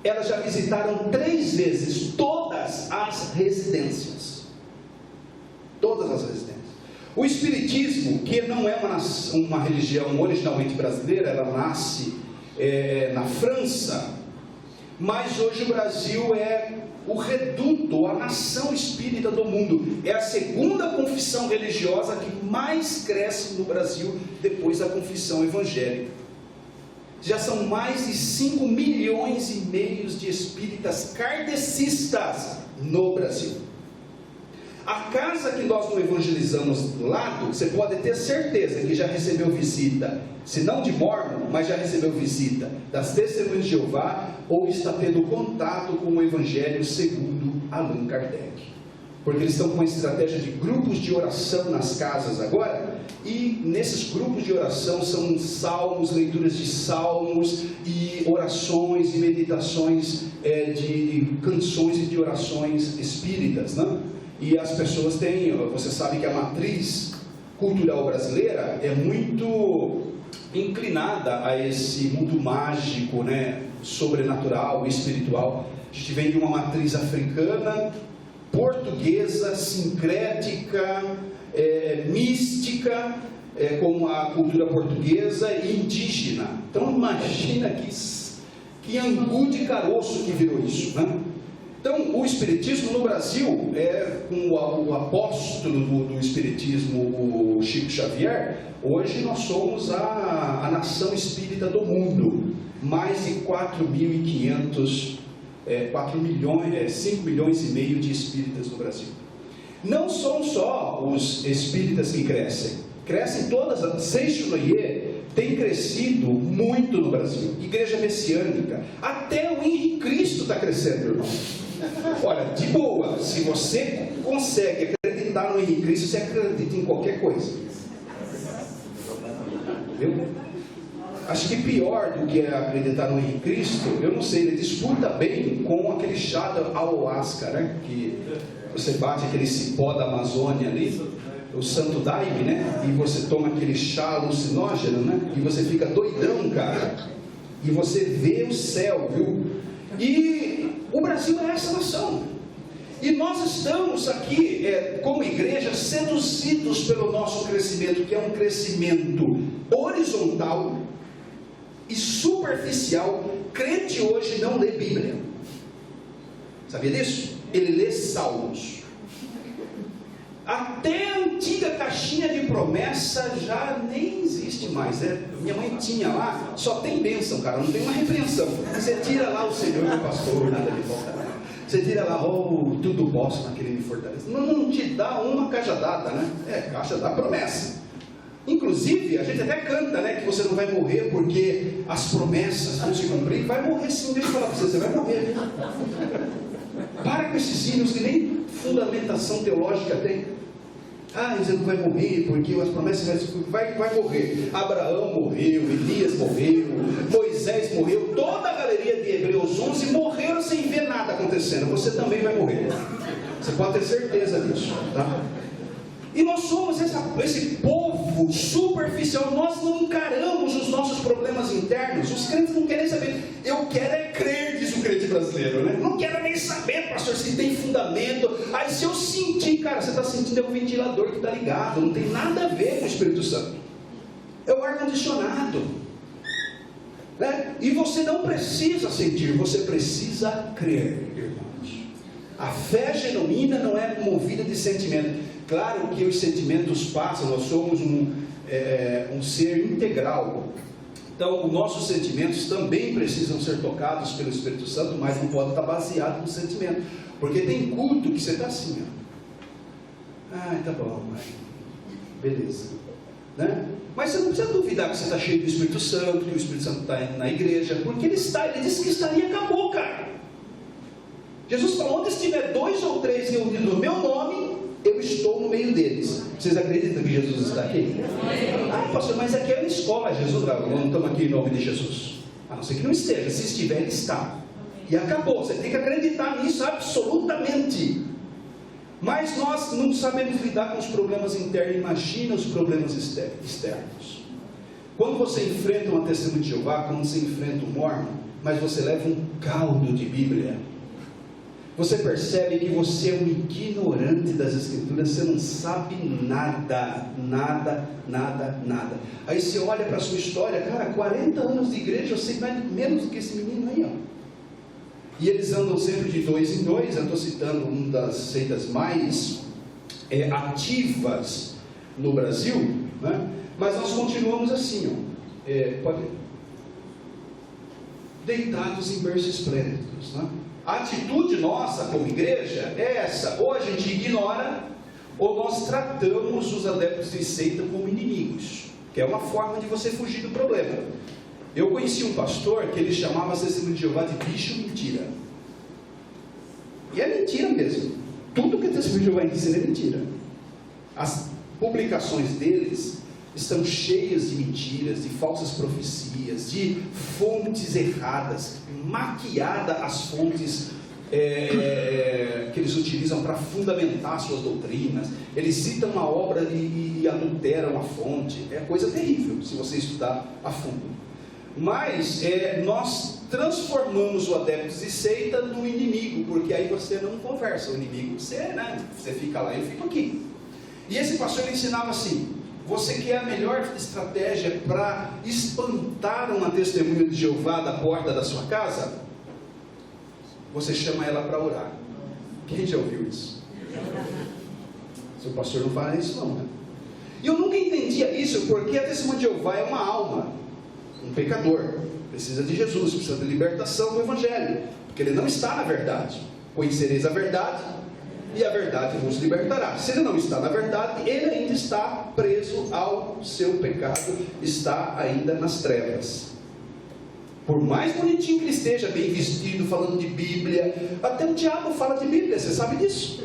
elas já visitaram 3 vezes todas as residências. Todas as residências. O Espiritismo, que não é uma religião originalmente brasileira, ela nasce na França, mas hoje o Brasil é o reduto, a nação espírita do mundo. É a segunda confissão religiosa que mais cresce no Brasil, depois da confissão evangélica. Já são mais de 5 milhões e meio de espíritas kardecistas no Brasil. A casa que nós não evangelizamos do lado, você pode ter certeza que já recebeu visita, se não de Mórmon, mas já recebeu visita das Testemunhas de Jeová, ou está tendo contato com o Evangelho segundo Allan Kardec. Porque eles estão com a estratégia de grupos de oração nas casas agora, e nesses grupos de oração são salmos, leituras de salmos, e orações e meditações de canções e de orações espíritas, né? E as pessoas têm, você sabe que a matriz cultural brasileira é muito inclinada a esse mundo mágico, né, sobrenatural, espiritual. A gente vem de uma matriz africana, portuguesa, sincrética, mística, como a cultura portuguesa, e indígena. Então imagina que angu de caroço que virou isso, né? Então, o Espiritismo no Brasil, com o apóstolo do Espiritismo, o Chico Xavier, hoje nós somos a nação espírita do mundo. Mais de 4.500, 5 milhões e meio de espíritas no Brasil. Não são só os espíritas que crescem todas as Seixuloye tem crescido muito no Brasil. Igreja messiânica, até o Henrique Cristo está crescendo, irmão. Olha, de boa, se você consegue acreditar no Henrique Cristo, você acredita em qualquer coisa. Entendeu? Acho que pior do que acreditar no Henrique Cristo, eu não sei, ele disputa bem com aquele chá da ayahuasca, né? Que você bate aquele cipó da Amazônia ali, o Santo Daime, né? E você toma aquele chá alucinógeno, né? E você fica doidão, cara. E você vê o céu, viu? E o Brasil é essa nação. E nós estamos aqui, como igreja, seduzidos pelo nosso crescimento, que é um crescimento horizontal e superficial. Crente hoje não lê Bíblia. Sabia disso? Ele lê Salmos. Até a antiga caixinha de promessa já nem existe mais, né? Minha mãe tinha lá, só tem bênção, cara, não tem uma repreensão. Você tira lá o Senhor, meu pastor, nada me falta. Você tira lá, tudo posso naquele me fortalece. Não te dá uma cajadada, né? Caixa da promessa. Inclusive, a gente até canta, né? Que você não vai morrer porque as promessas vão se cumprir. Vai morrer sim, deixa eu falar para você vai morrer. Para com esses hinos que nem fundamentação teológica tem. Você não vai morrer porque as promessas vai morrer. Abraão morreu, Elias morreu, Moisés morreu, toda a galeria de Hebreus 11 morreram sem ver nada acontecendo. Você também vai morrer. Você pode ter certeza disso, tá? E nós somos esse povo superficial. Nós não encaramos os nossos problemas internos. Os crentes não querem saber. Eu quero crer, diz o crente brasileiro, né? Não quero nem saber, pastor, se tem fundamento. Aí se eu sentir, cara, você está sentindo o ventilador que está ligado. Não tem nada a ver com o Espírito Santo. É o ar-condicionado, né? E você não precisa sentir, você precisa crer, irmãos. A fé genuína não é movida de sentimento. Claro que os sentimentos passam, nós somos um ser integral. Então, os nossos sentimentos também precisam ser tocados pelo Espírito Santo, mas não pode estar baseado no sentimento. Porque tem culto que você está assim, ó. Tá bom, mãe. Beleza. Né? Mas você não precisa duvidar que você está cheio do Espírito Santo, que o Espírito Santo está na igreja, porque ele disse que estaria e acabou, cara. Jesus falou, onde estiver 2 ou 3 reunidos no meu nome, eu estou no meio deles. Vocês acreditam que Jesus está aqui? Pastor, mas aqui é uma escola, Jesus, não estamos aqui em nome de Jesus. A não ser que não esteja, se estiver, ele está. E acabou, você tem que acreditar nisso absolutamente. Mas nós não sabemos lidar com os problemas internos, imagina os problemas externos. Quando você enfrenta uma testemunha de Jeová, quando você enfrenta um Mórmon, mas você leva um caldo de Bíblia, você percebe que você é um ignorante das Escrituras, você não sabe nada. Aí você olha para a sua história, cara, 40 anos de igreja, eu sei menos do que esse menino aí, ó. e eles andam sempre de 2 em 2. Eu estou citando uma das seitas mais ativas no Brasil, né? Mas nós continuamos assim, deitados em berços esplêndidos, né? A atitude nossa como igreja é essa: ou a gente ignora, ou nós tratamos os adeptos de seita como inimigos, que é uma forma de você fugir do problema. Eu conheci um pastor que ele chamava as Testemunhas de Jeová de bicho mentira. E é mentira mesmo. Tudo que a Testemunha de Jeová ensina é mentira. As publicações deles estão cheias de mentiras, de falsas profecias, de fontes erradas, maquiada as fontes que eles utilizam para fundamentar suas doutrinas. Eles citam uma obra e adulteram a fonte. É coisa terrível se você estudar a fundo. Mas nós transformamos o adepto de seita no inimigo, porque aí você não conversa. O inimigo, você fica lá e eu fico aqui. E esse pastor ele ensinava assim: você quer a melhor estratégia para espantar uma testemunha de Jeová da porta da sua casa? Você chama ela para orar. Quem já ouviu isso? Seu pastor não fala isso não, né? E eu nunca entendia isso, porque a testemunha de Jeová é uma alma, um pecador, precisa de Jesus, precisa de libertação do Evangelho, porque ele não está na verdade. Conhecereis a verdade, e a verdade vos libertará. Se ele não está na verdade, ele ainda está preso ao seu pecado, está ainda nas trevas. Por mais bonitinho que ele esteja, bem vestido, falando de Bíblia, até o diabo fala de Bíblia, você sabe disso?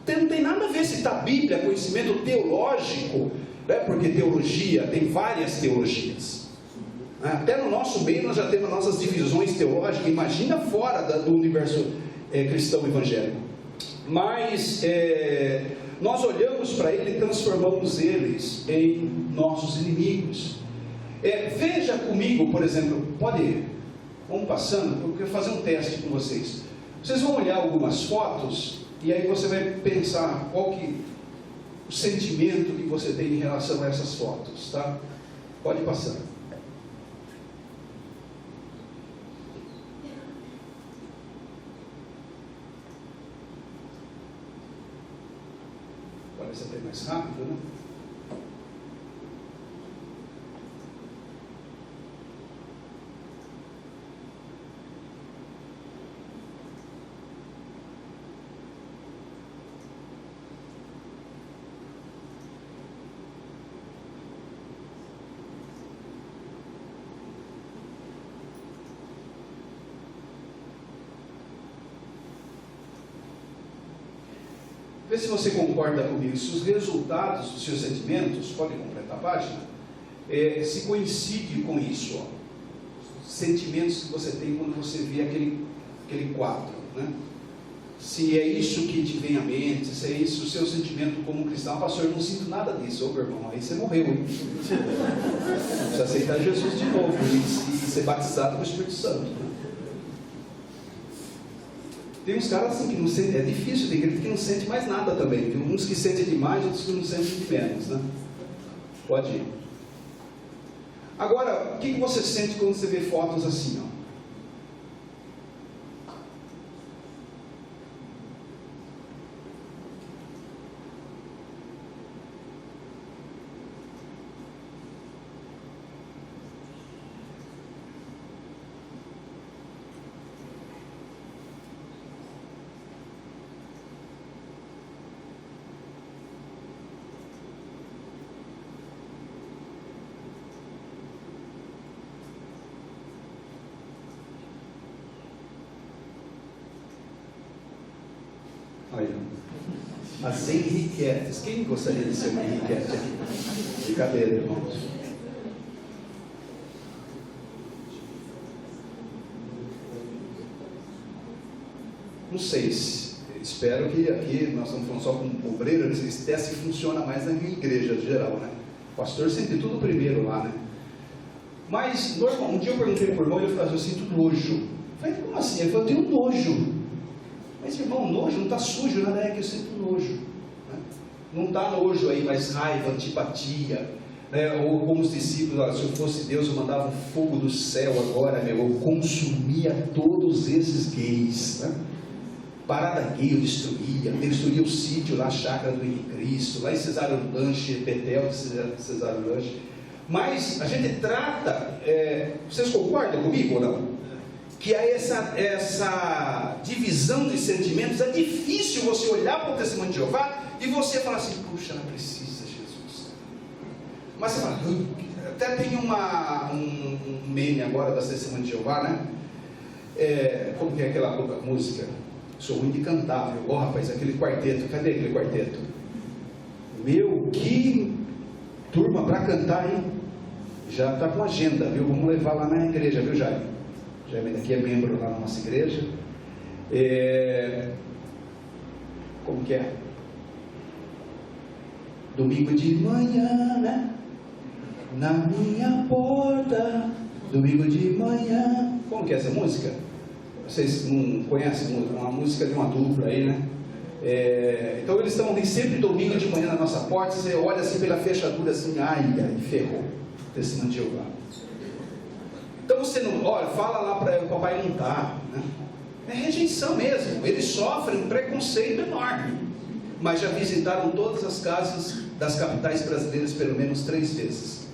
Não tem nada a ver se está Bíblia, conhecimento teológico, né? Porque teologia, tem várias teologias. Até no nosso meio nós já temos nossas divisões teológicas, imagina fora do universo cristão evangélico. Mas nós olhamos para ele e transformamos eles em nossos inimigos. Veja comigo, por exemplo, vamos passando, eu quero fazer um teste com vocês. Vocês vão olhar algumas fotos, e aí você vai pensar qual que o sentimento que você tem em relação a essas fotos, tá? Pode passar. Parece até mais rápido, né? Vê se você concorda comigo, se os resultados dos seus sentimentos, pode completar a página, se coincide com isso, os sentimentos que você tem quando você vê aquele quadro, né? Se é isso que te vem à mente, se é isso o seu sentimento como cristão. Pastor, eu não sinto nada disso. Ô meu irmão, aí você morreu, hein? Precisa aceitar Jesus de novo e ser batizado com o Espírito Santo, né? Tem uns caras assim que não sentem, é difícil, tem gente que não sente mais nada também. Tem uns que sentem demais, outros que não sentem de menos, né? Pode ir. Agora, o que você sente quando você vê fotos assim, ó? Olha, as Henriquetes. Quem gostaria de ser uma Henriquete aqui? Brincadeira, irmãos. Não sei, espero que aqui nós estamos falando só com obreiro, esse teste funciona mais na minha igreja geral, né? O pastor sempre tudo primeiro lá, né? Mas, normal, um dia eu perguntei para o irmão e ele falou: eu sinto nojo. Eu falei: como assim? Ele falou: eu tenho nojo. Mas irmão, nojo não está sujo, nada, é que eu sinto nojo, né? Não está nojo aí, mas raiva, antipatia, né? Ou como os discípulos, olha, se eu fosse Deus, eu mandava um fogo do céu agora, eu consumia todos esses gays, né? Parada gay eu destruía o sítio lá, a chácara do Henrique Cristo, lá em Cesário Lanche, Betel de Cesário Lanche. Mas a gente trata, vocês concordam comigo ou não? Que há essa divisão de sentimentos. É difícil você olhar para o testemunho de Jeová e você falar assim, puxa, não precisa, Jesus. Mas você fala, até tem um meme agora das testemunhas de Jeová, né? Como que é aquela música? Sou ruim de cantar, viu? Rapaz, aquele quarteto, cadê aquele quarteto? Meu, que turma para cantar, hein? Já está com agenda, viu? Vamos levar lá na igreja, viu, Jair? Jair aqui é membro lá na nossa igreja. Como que é? Domingo de manhã, né? Na minha porta, domingo de manhã. Como que é essa música? Vocês não conhecem? Uma música de uma dupla aí, né? Então eles estão ali sempre domingo de manhã na nossa porta. Você olha assim pela fechadura assim, ai, ferrou. Testemunho de Jeová. Então você não, olha, fala lá para o papai não tá, né? É rejeição mesmo. Eles sofrem um preconceito enorme. Mas já visitaram todas as casas das capitais brasileiras pelo menos 3 vezes.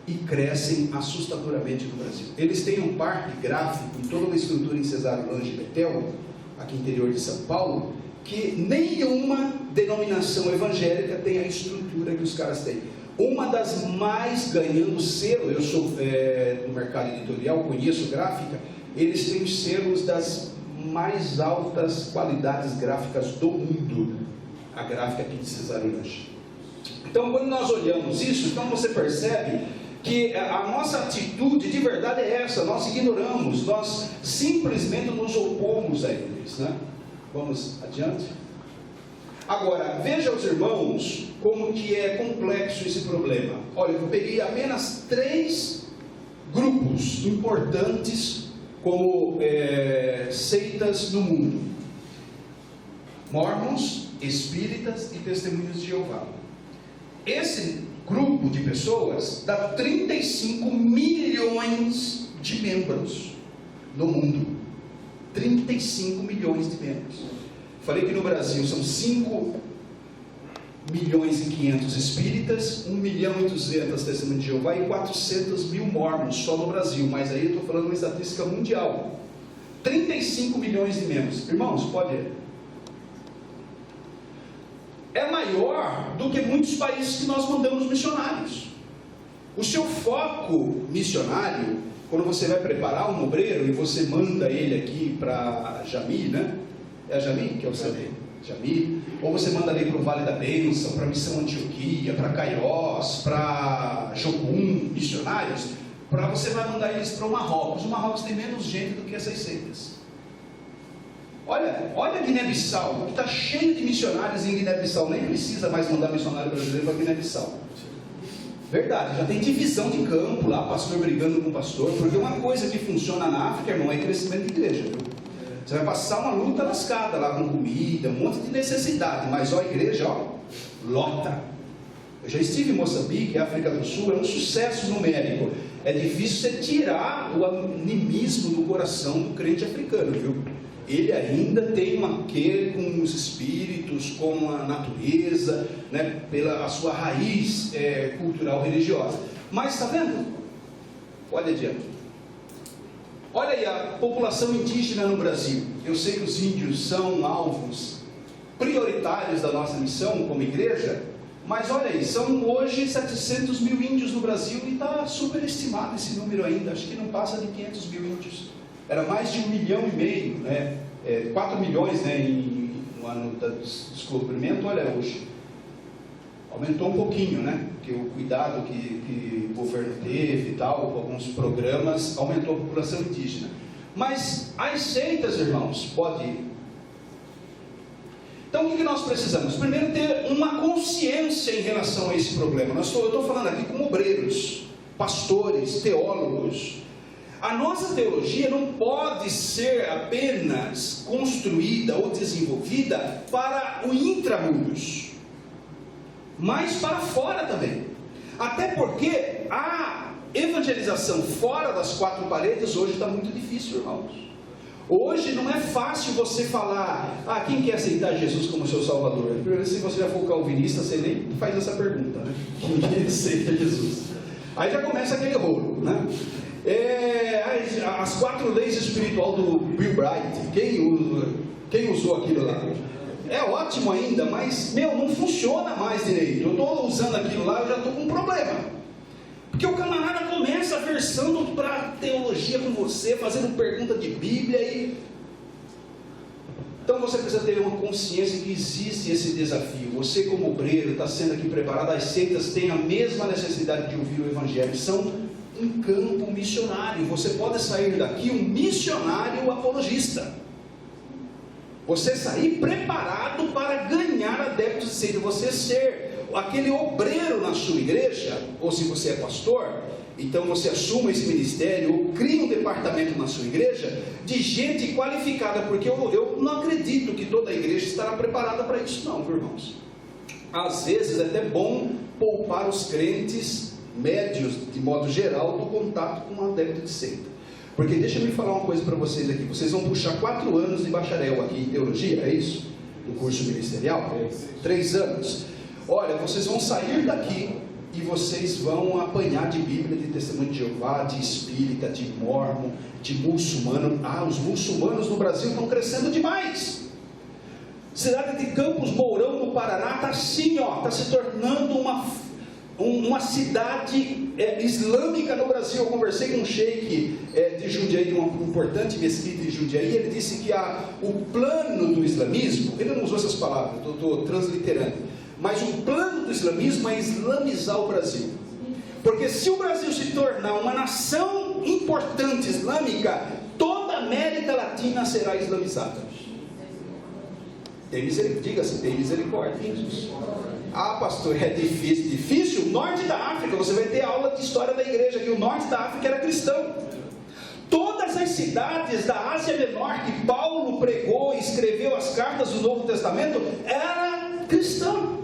E crescem assustadoramente no Brasil. Eles têm um parque gráfico e toda uma estrutura em Cesário Lanche e Betel, aqui no interior de São Paulo, que nenhuma denominação evangélica tem a estrutura que os caras têm. Uma das mais ganhando selo, eu sou no mercado editorial, conheço gráfica, eles têm os selos das mais altas qualidades gráficas do mundo, a gráfica aqui de Cesário Lanche. Então, quando nós olhamos isso, então você percebe que a nossa atitude de verdade é essa, nós ignoramos, nós simplesmente nos opomos a eles, né? Vamos adiante? Agora, veja os irmãos, como que é complexo esse problema. Olha, eu peguei apenas 3 grupos importantes como seitas no mundo: Mormons, Espíritas e Testemunhas de Jeová. Esse grupo de pessoas dá 35 milhões de membros no mundo. 35 milhões de membros. Falei que no Brasil são 5 milhões e 500 espíritas, 1 milhão e 200 testemunhas de Jeová e 400 mil mormons só no Brasil. Mas aí eu estou falando uma estatística mundial. 35 milhões de membros. Irmãos, pode ir. É maior do que muitos países que nós mandamos missionários. O seu foco missionário, quando você vai preparar um obreiro e você manda ele aqui para Jami, né? É a Jami que é o CD? Jami. Ou você manda ele para o Vale da Bênção, para a Missão Antioquia, para Caiós, para Jocum, missionários, para você vai mandar eles para o Marrocos. O Marrocos tem menos gente do que essas seitas. Olha Guiné-Bissau, que está cheio de missionários em Guiné-Bissau, nem precisa mais mandar missionário brasileiro para Guiné-Bissau. Verdade, já tem divisão de campo lá, pastor brigando com pastor, porque uma coisa que funciona na África, irmão, é crescimento de igreja, viu? Você vai passar uma luta lascada lá com comida, um monte de necessidade, mas a igreja, lota. Eu já estive em Moçambique, África do Sul, é um sucesso numérico. É difícil você tirar o animismo do coração do crente africano, viu? Ele ainda tem uma quer com os espíritos, com a natureza, né, pela a sua raiz cultural religiosa. Mas está vendo? Olha adiante. Olha aí a população indígena no Brasil. Eu sei que os índios são alvos prioritários da nossa missão como igreja, mas olha aí, são hoje 700 mil índios no Brasil e está superestimado esse número ainda. Acho que não passa de 500 mil índios. Era mais de 1,5 milhão, né? 4 milhões, né, no ano do descobrimento. Olha hoje, aumentou um pouquinho, né? Porque o cuidado que o governo teve e tal, com alguns programas, aumentou a população indígena. Mas as seitas, irmãos, pode ir. Então o que nós precisamos? Primeiro ter uma consciência em relação a esse problema. Eu estou falando aqui como obreiros, pastores, teólogos. A nossa teologia não pode ser apenas construída ou desenvolvida para o intramuros, mas para fora também. Até porque a evangelização fora das quatro paredes hoje está muito difícil, irmãos. Hoje não é fácil você falar, quem quer aceitar Jesus como seu Salvador? Se você já for calvinista, você nem faz essa pergunta, né? Quem aceita Jesus? Aí já começa aquele rolo, né? As quatro leis espiritual do Bill Bright, quem usou aquilo lá? É ótimo ainda, mas, não funciona mais direito. Eu estou usando aquilo lá, eu já estou com um problema. Porque o camarada começa versando para teologia com você, fazendo pergunta de Bíblia. Então você precisa ter uma consciência que existe esse desafio. Você como obreiro está sendo aqui preparado. As seitas têm a mesma necessidade de ouvir o Evangelho. São um campo missionário. Você pode sair daqui um missionário apologista. Você sair preparado para ganhar adeptos de seita. Você ser aquele obreiro na sua igreja, ou se você é pastor, então você assuma esse ministério, ou cria um departamento na sua igreja, de gente qualificada, porque eu não acredito que toda a igreja estará preparada para isso não, viu, irmãos? Às vezes é até bom poupar os crentes médios, de modo geral, do contato com um adepto de seita. Porque deixa eu me falar uma coisa para vocês aqui, vocês vão puxar 4 anos de bacharel aqui em teologia, é isso? No curso ministerial? 3 anos. Olha, vocês vão sair daqui e vocês vão apanhar de Bíblia, de Testemunho de Jeová, de Espírita, de Mórmon, de muçulmano. Os muçulmanos no Brasil estão crescendo demais. Cidade de Campos Mourão, no Paraná, está assim, está se tornando uma cidade islâmica no Brasil. Eu conversei com um sheik de Jundiaí, de uma importante mesquita de Jundiaí. Ele disse que o plano do islamismo, ele não usou essas palavras, estou transliterando, mas o plano do islamismo é islamizar o Brasil. Porque se o Brasil se tornar uma nação importante islâmica, toda a América Latina será islamizada. Diga-se, tem misericórdia, Jesus. Pastor, é difícil. Difícil? O norte da África, você vai ter aula de história da igreja, que o norte da África era cristão. Todas as cidades da Ásia Menor que Paulo pregou e escreveu as cartas do Novo Testamento, era cristão.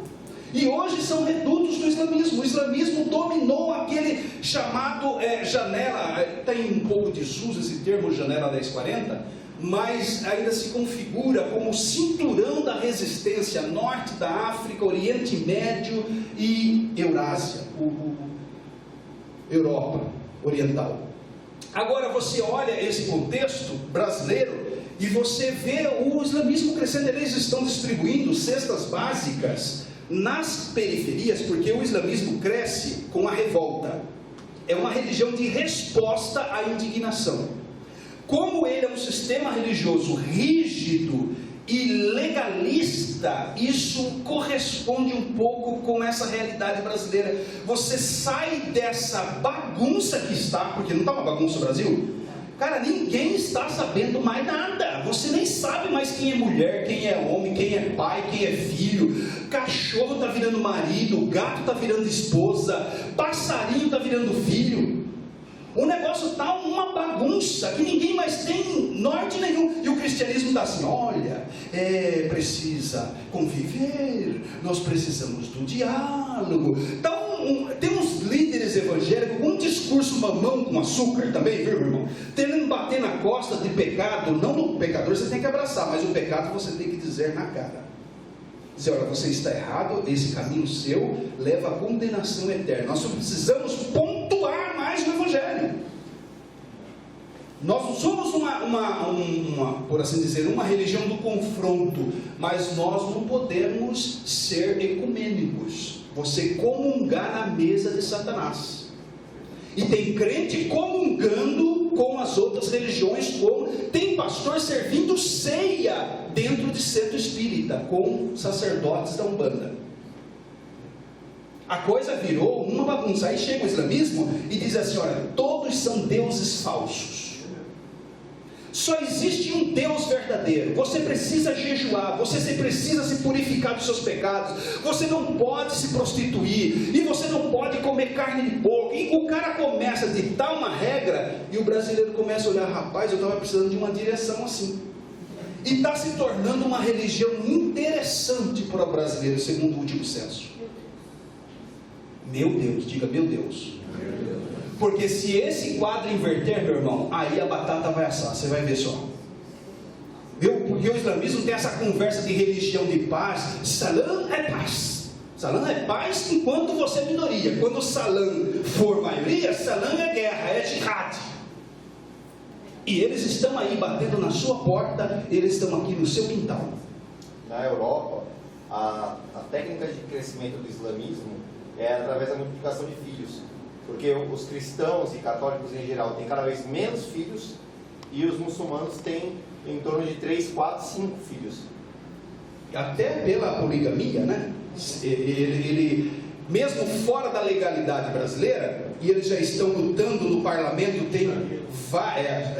E hoje são redutos do islamismo. O islamismo dominou aquele chamado janela, tem um pouco de desuso esse termo janela 1040, mas ainda se configura como o cinturão da resistência, norte da África, Oriente Médio e Eurásia, Europa Oriental. Agora você olha esse contexto brasileiro e você vê o islamismo crescendo. Eles estão distribuindo cestas básicas nas periferias, porque o islamismo cresce com a revolta. É uma religião de resposta à indignação. Como ele é um sistema religioso rígido e legalista, isso corresponde um pouco com essa realidade brasileira. Você sai dessa bagunça que está, porque não está uma bagunça o Brasil? Cara, ninguém está sabendo mais nada. Você nem sabe mais quem é mulher, quem é homem, quem é pai, quem é filho. Cachorro está virando marido, gato está virando esposa, passarinho está virando filho. O negócio está uma bagunça que ninguém mais tem norte nenhum. E o cristianismo está assim, olha, precisa conviver, nós precisamos do diálogo. Então, tem uns líderes evangélicos com um discurso mamão com açúcar também, viu, irmão? Tentando bater na costa de pecado. Não no pecador você tem que abraçar, mas o pecado você tem que dizer na cara. Dizer, olha, você está errado, esse caminho seu leva à condenação eterna. Nós só precisamos pontuar mais no evangelho. Nós não somos por assim dizer, uma religião do confronto, mas nós não podemos ser ecumênicos. Você comungar na mesa de Satanás. E tem crente comungando com as outras religiões, tem pastor servindo ceia dentro de centro espírita, com sacerdotes da Umbanda. A coisa virou uma bagunça. Aí chega o islamismo e diz assim, olha, todos são deuses falsos. Só existe um Deus verdadeiro. Você precisa jejuar, você precisa se purificar dos seus pecados, você não pode se prostituir, e você não pode comer carne de porco. E o cara começa a ditar uma regra, e o brasileiro começa a olhar, rapaz, eu estava precisando de uma direção assim. E está se tornando uma religião interessante para o brasileiro, segundo o último censo. Meu Deus, diga meu Deus. Porque se esse quadro inverter, meu irmão, aí a batata vai assar, você vai ver só. Porque o islamismo tem essa conversa de religião de paz. Salam é paz. Salam é paz enquanto você é minoria. Quando salam for maioria, salam é guerra, é jihad. E eles estão aí batendo na sua porta, eles estão aqui no seu quintal. Na Europa, a técnica de crescimento do islamismo é através da multiplicação de filhos. Porque os cristãos e católicos em geral têm cada vez menos filhos e os muçulmanos têm em torno de 3, 4, 5 filhos. Até pela poligamia, né? Ele mesmo fora da legalidade brasileira, e eles já estão lutando no parlamento, tem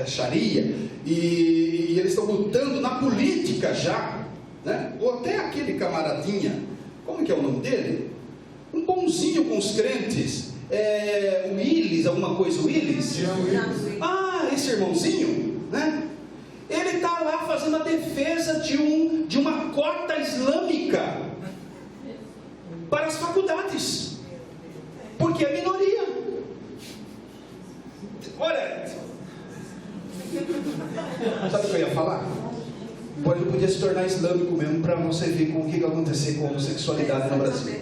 Sharia, e eles estão lutando na política já, né? Ou até aquele camaradinha, como que é o nome dele? Um bonzinho com os crentes, Willis, alguma coisa, Willis? Ah, esse irmãozinho, né? Ele está lá fazendo a defesa de uma cota islâmica para as faculdades, porque é minoria. Olha, sabe o que eu ia falar? Podia se tornar islâmico mesmo, para você ver o que vai acontecer com a homossexualidade no Brasil.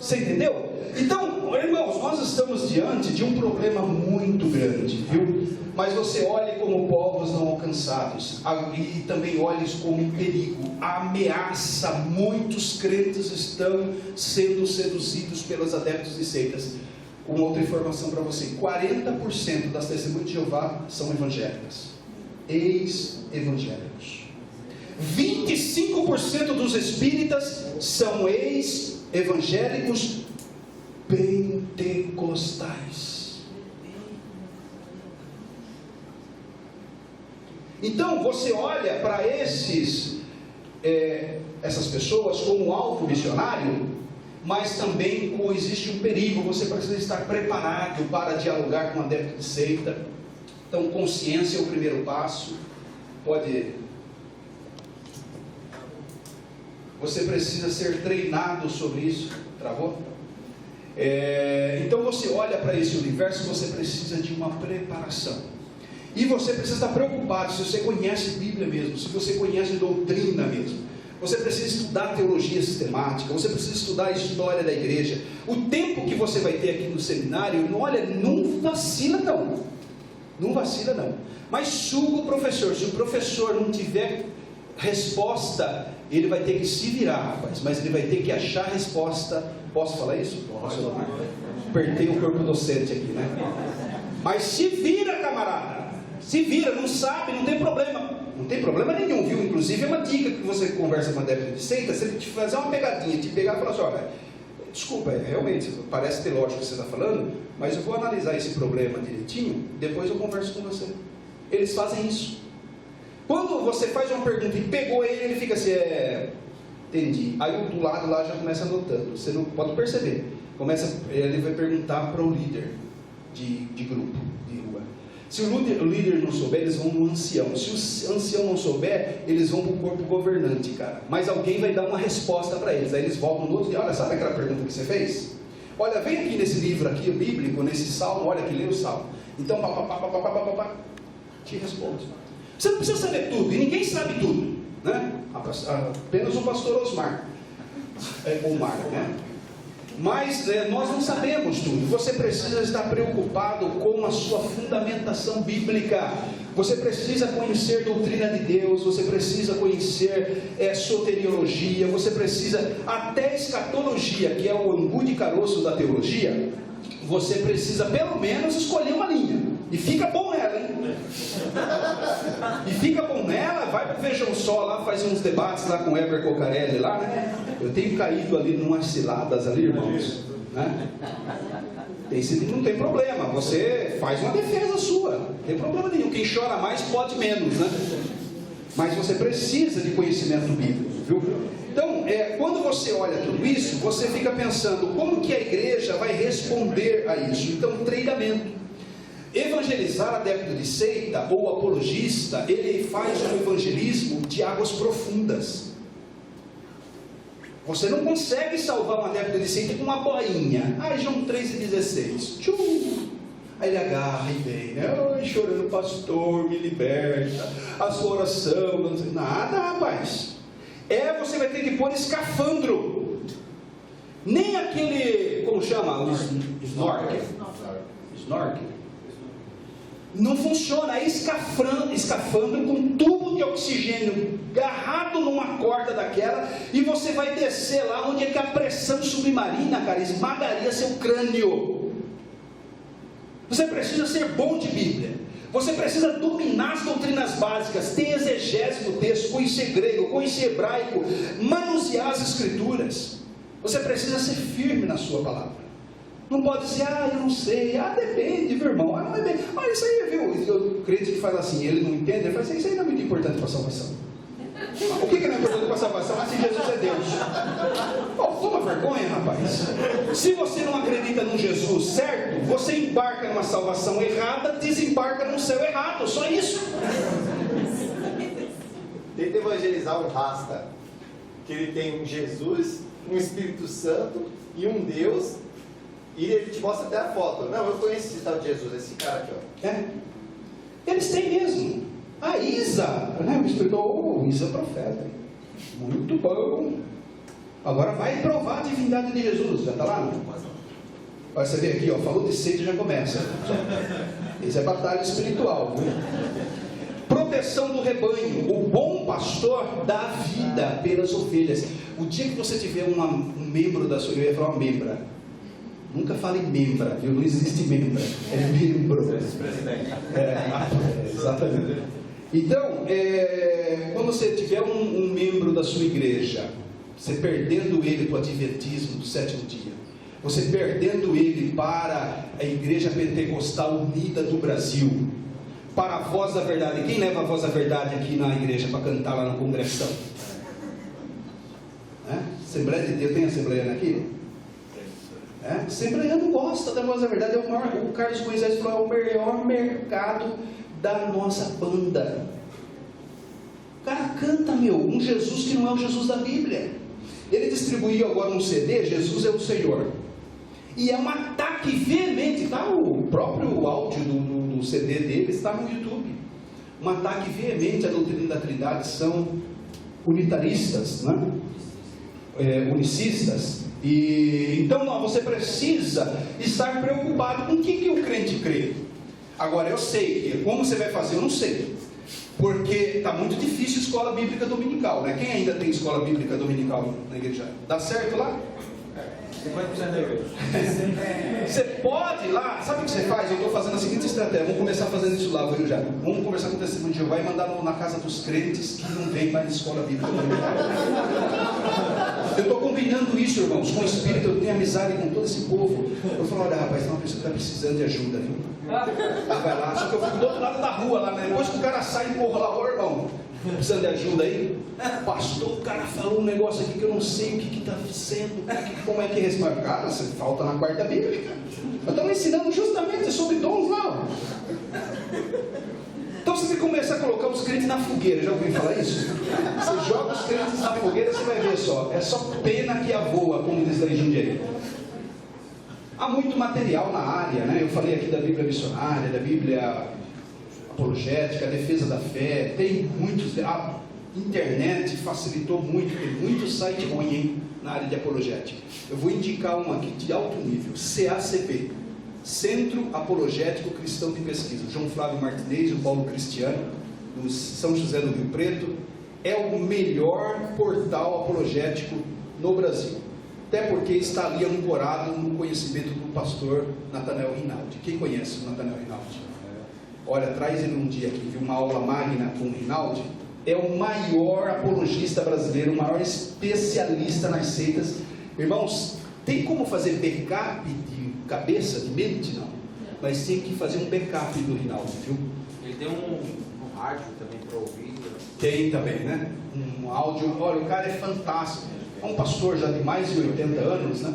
Você entendeu? Então, irmãos, nós estamos diante de um problema muito grande, viu? Mas você olhe como povos não alcançados, e também olhe como um perigo, a ameaça. Muitos crentes estão sendo seduzidos pelos adeptos de seitas. Uma outra informação para você: 40% das testemunhas de Jeová são evangélicas, ex-evangélicos. 25% dos espíritas são ex-evangélicos pentecostais. Então você olha para essas pessoas como alvo missionário, mas também existe um perigo. Você precisa estar preparado para dialogar com um adepto de seita. Então consciência é o primeiro passo. Você precisa ser treinado sobre isso. Travou? Então você olha para esse universo, você precisa de uma preparação. E você precisa estar preocupado se você conhece Bíblia mesmo, se você conhece doutrina mesmo. Você precisa estudar teologia sistemática, você precisa estudar a história da igreja. O tempo que você vai ter aqui no seminário, não vacila não. Não vacila não. Mas suga o professor. Se o professor não tiver resposta, ele vai ter que se virar, rapaz. Mas ele vai ter que achar a resposta. Posso falar isso? Posso. Apertei o corpo docente aqui, né? Mas se vira, camarada. Se vira, não sabe, não tem problema. Não tem problema nenhum, viu? Inclusive é uma dica que você conversa com a adepto de seita. Se ele te fazer uma pegadinha, te pegar e falar assim: olha, desculpa, realmente parece ter lógico o que você está falando, mas eu vou analisar esse problema direitinho, depois eu converso com você. Eles fazem isso. Quando você faz uma pergunta e pegou ele fica assim: entendi. Aí o do lado lá já começa anotando. Você não pode perceber. Ele vai perguntar para o líder de grupo, de rua. Se o líder não souber, eles vão no ancião. Se o ancião não souber, eles vão para o corpo governante, cara. Mas alguém vai dar uma resposta para eles. Aí eles voltam no outro dia: olha, sabe aquela pergunta que você fez? Olha, vem aqui nesse livro aqui, bíblico, nesse salmo, olha aqui, lê o salmo. Então, te responde. Você não precisa saber tudo, e ninguém sabe tudo, né? Apenas o pastor Osmar, né? Mas nós não sabemos tudo. Você precisa estar preocupado com a sua fundamentação bíblica. Você precisa conhecer a doutrina de Deus. Você precisa conhecer soteriologia. Você precisa até escatologia, que é o angu de caroço da teologia. Você precisa pelo menos escolher uma linha. E fica bom nela, hein? E fica bom nela. Vai para o Vejam Só lá, faz uns debates lá com o Heber Cocarelli lá, né? Eu tenho caído ali numas ciladas ali, irmãos, né? Não tem problema, você faz uma defesa sua, não tem problema nenhum. Quem chora mais pode menos, né? Mas você precisa de conhecimento bíblico, viu? Então, quando você olha tudo isso, você fica pensando: como que a igreja vai responder a isso? Então, treinamento. Evangelizar adepto de seita ou apologista, ele faz um evangelismo de águas profundas. Você não consegue salvar um adepto decente com uma boinha. João 3,16. Tchum! Aí ele agarra e vem, né? Chorando, pastor, me liberta. A sua oração, não sei nada, rapaz. Você vai ter que pôr escafandro. Nem aquele, como chama? Snorkel. Não funciona, é escafandro com tubo de oxigênio agarrado numa corda daquela, e você vai descer lá onde é que a pressão submarina, cara, esmagaria seu crânio. Você precisa ser bom de Bíblia, você precisa dominar as doutrinas básicas, ter exegese do texto, conhecer grego, conhecer hebraico, manusear as escrituras. Você precisa ser firme na sua palavra. Não pode dizer, eu não sei, depende, meu irmão, não é bem, isso aí, viu, o crente que fala assim, ele não entende, ele fala assim, isso aí não é muito importante para a salvação. O que não é importante para a salvação? Se Jesus é Deus. Toma vergonha, rapaz. Se você não acredita num Jesus certo, você embarca numa salvação errada, desembarca num céu errado, só isso. Tenta evangelizar um rasta, que ele tem um Jesus, um Espírito Santo e um Deus. E ele te mostra até a foto. Não, eu conheço esse tal de Jesus, esse cara aqui, ó. Eles têm mesmo. A Isa, né? Me explicou, Isa profeta. Muito bom. Agora vai provar a divindade de Jesus. Já está lá? Não? Olha, você vê aqui, ó, falou de sede, já começa. Isso é batalha espiritual, viu? Proteção do rebanho. O bom pastor dá vida pelas ovelhas. O dia que você tiver um membro da sua igreja, eu ia falar uma membra. Nunca fale membra, viu? Não existe membra, é membro. Exatamente. Então, quando você tiver um membro da sua igreja, você perdendo ele para o adventismo do sétimo dia, você perdendo ele para a Igreja Pentecostal Unida do Brasil, para a Voz da Verdade. Quem leva a Voz da Verdade aqui na igreja para cantar lá na congregação? Assembleia de Deus, tem assembleia aqui? Assembleiano gosta da Voz da Verdade. O Carlos Moisés falou, é o melhor mercado da nossa banda. O cara canta, um Jesus que não é o Jesus da Bíblia. Ele distribuiu agora um CD, Jesus é o Senhor, e é um ataque veemente, tá? O próprio áudio do CD dele está no YouTube. Um ataque veemente à doutrina da Trindade. São unitaristas, né? Unicistas. E então você precisa estar preocupado com o que o crente crê. Agora eu sei que como você vai fazer, eu não sei, porque está muito difícil escola bíblica dominical, né? Quem ainda tem escola bíblica dominical na igreja? Dá certo lá? 50% da igreja. Você pode ir lá, sabe o que você faz? Eu estou fazendo a seguinte estratégia, vamos começar fazendo isso lá, viu, já? Vamos conversar com o testemunho de Jeová e mandar na casa dos crentes que não vem mais na escola bíblica dominical. Eu estou combinando isso, irmãos, com o Espírito. Eu tenho amizade com todo esse povo. Eu falo, olha, rapaz, tem uma pessoa que está precisando de ajuda, viu? Vai lá, só que eu fico do outro lado da rua lá, né? Depois que o cara sai e empurra lá, ô irmão, precisando de ajuda aí? Pastor, o cara falou um negócio aqui que eu não sei o que está sendo, como é que responde? Cara, você falta na quarta bíblica. Eu estou ensinando justamente sobre dons lá. Então você começa a colocar os crentes na fogueira, já ouviu falar isso? Você joga os crentes na fogueira, você vai ver só, é só pena que avoa, como diz lá em Jundiaí. Há muito material na área, né? Eu falei aqui da Bíblia missionária, da Bíblia apologética, a defesa da fé, tem muitos, a internet facilitou muito, tem muito site ruim, hein, na área de apologética. Eu vou indicar um aqui de alto nível, CACP, Centro Apologético Cristão de Pesquisa, João Flávio Martinez e o Paulo Cristiano, do São José do Rio Preto, é o melhor portal apologético no Brasil, até porque está ali ancorado no conhecimento do pastor Nathanael Rinaldi. Quem conhece o Nathanael Rinaldi? Olha, traz ele um dia aqui, viu, uma aula magna com o Rinaldi. É o maior apologista brasileiro, o maior especialista nas seitas. Irmãos, tem como fazer backup de cabeça, de mente? Não. Mas tem que fazer um backup do Rinaldi, viu? Ele tem um rádio também para ouvir. Tem também, né? Um áudio. Olha, o cara é fantástico. É um pastor já de mais de 80 anos, né?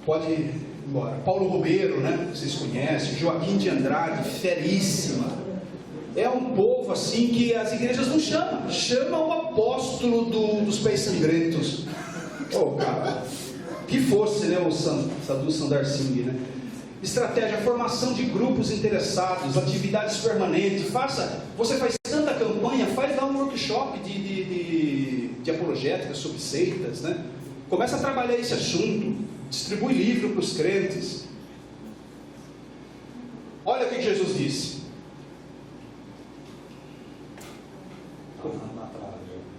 Pode ir embora. Paulo Romeiro, né? Vocês conhecem. Joaquim de Andrade, feríssima. É um povo assim que as igrejas não chamam. Chama o apóstolo dos pés sangrentos. Oh, cara, que fosse, né, o Sadhu Sundar Singh, né? Estratégia, formação de grupos interessados, atividades permanentes. Você faz tanta campanha, faz lá um workshop de apologética sobre seitas, né? Começa a trabalhar esse assunto, distribui livro para os crentes. Olha o que Jesus disse.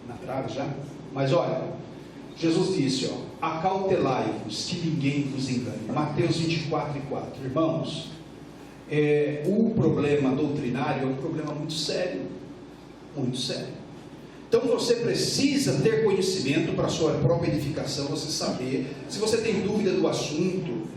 Na trave já? Mas olha, Jesus disse, acautelai-vos que ninguém vos engane. Mateus 24:4. Irmãos, o problema doutrinário é um problema muito sério. Muito sério. Então você precisa ter conhecimento para a sua própria edificação, você saber. Se você tem dúvida do assunto,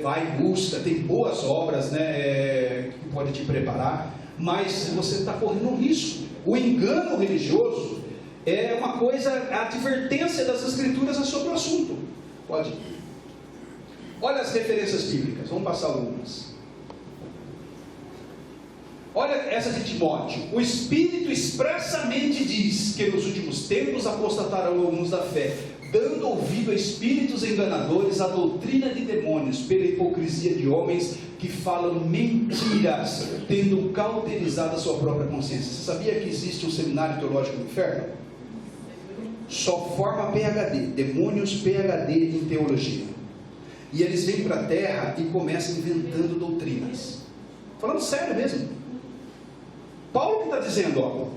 vai em busca, tem boas obras, né, que pode te preparar, mas você está correndo um risco. O engano religioso é uma coisa, a advertência das Escrituras é sobre o assunto. Pode. Olha as referências bíblicas, vamos passar algumas. Olha essa de Timóteo. O Espírito expressamente diz que nos últimos tempos apostatarão alguns da fé, dando ouvido a espíritos enganadores, a doutrina de demônios, pela hipocrisia de homens que falam mentiras, tendo cauterizado a sua própria consciência. Você sabia que existe um seminário teológico no inferno? Só forma PhD, demônios PhD em teologia. E eles vêm para a terra e começam inventando doutrinas. Falando sério mesmo. Paulo que está dizendo,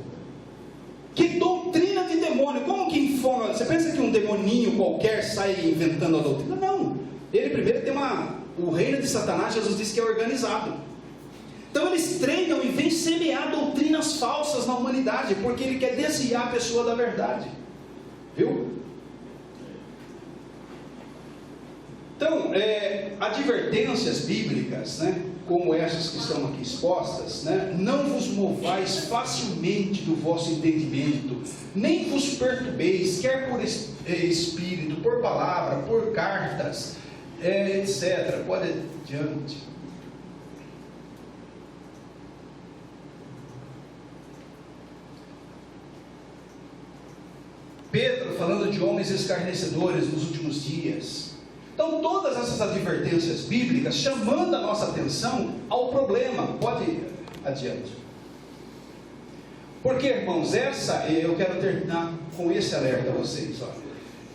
que doutrina de demônio, como que informa? Você pensa que um demoninho qualquer sai inventando a doutrina? Não, ele primeiro tem o reino de Satanás, Jesus disse que é organizado. Então eles treinam e vêm semear doutrinas falsas na humanidade, porque ele quer desviar a pessoa da verdade, viu? Então, advertências bíblicas, né, como essas que estão aqui expostas, né, não vos movais facilmente do vosso entendimento, nem vos perturbeis, quer por espírito, por palavra, por cartas, etc. Pode adiante. Pedro falando de homens escarnecedores nos últimos dias. Então, todas essas advertências bíblicas chamando a nossa atenção ao problema. Pode ir adiante. Porque, irmãos, eu quero terminar com esse alerta a vocês.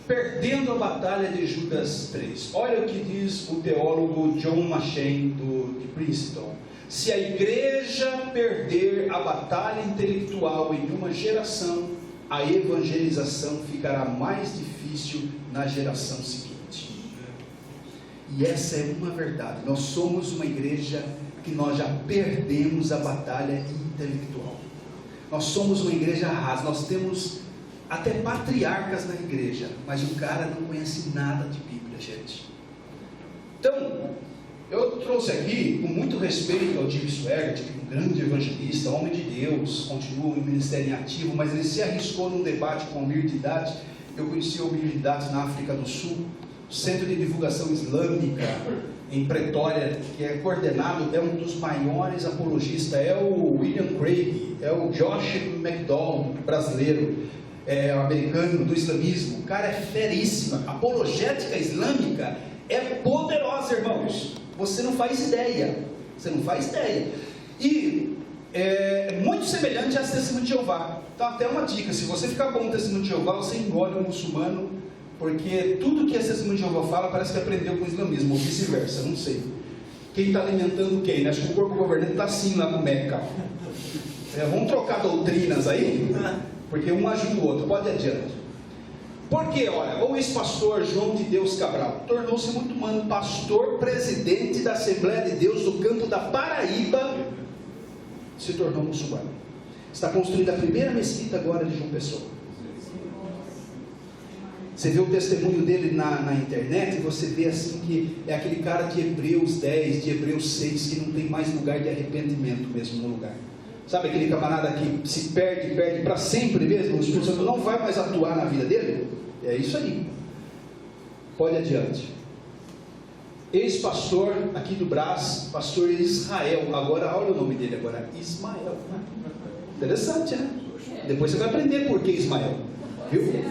Perdendo a batalha de Judas 3. Olha o que diz o teólogo John Machen de Princeton. Se a igreja perder a batalha intelectual em uma geração, a evangelização ficará mais difícil na geração seguinte. E essa é uma verdade. Nós somos uma igreja que nós já perdemos a batalha intelectual. Nós somos uma igreja rasa. Nós temos até patriarcas na igreja, mas o cara não conhece nada de Bíblia, gente. Então, eu trouxe aqui, com muito respeito ao Jim Swaggart, que é um grande evangelista, homem de Deus, continua em ministério ativo, mas ele se arriscou num debate com o Almir Didat. Eu conheci o Almir Didat na África do Sul, Centro de Divulgação Islâmica em Pretória, que é coordenado, é um dos maiores apologistas, é o William Craig, é o Josh McDowell, brasileiro, americano do islamismo. O cara é feríssimo. A apologética islâmica é poderosa, irmãos. Você não faz ideia. Você não faz ideia. E é muito semelhante às testemunhas de Jeová. Então, até uma dica: se você ficar bom no testemunho de Jeová, você engole um muçulmano, porque tudo que a testemunha de Jeová fala parece que aprendeu com o islamismo, ou vice-versa, não sei. Quem está alimentando quem? Acho que o corpo governante está assim lá no Meca. Vamos trocar doutrinas aí, porque um ajuda o outro. Pode adiante. Porque, olha, o ex-pastor João de Deus Cabral tornou-se muito humano, pastor presidente da Assembleia de Deus do campo da Paraíba, se tornou muçulmano. Está construindo a primeira mesquita agora de João Pessoa. Você vê o testemunho dele na internet e você vê assim que é aquele cara de Hebreus 10, de Hebreus 6, que não tem mais lugar de arrependimento mesmo no lugar. Sabe aquele camarada que se perde para sempre mesmo? O Espírito Santo não vai mais atuar na vida dele? É isso aí. Pode adiante. Ex-pastor aqui do Brás, pastor Israel. Agora, olha o nome dele agora, Ismael. Interessante, né? Depois você vai aprender por que Ismael. Viu?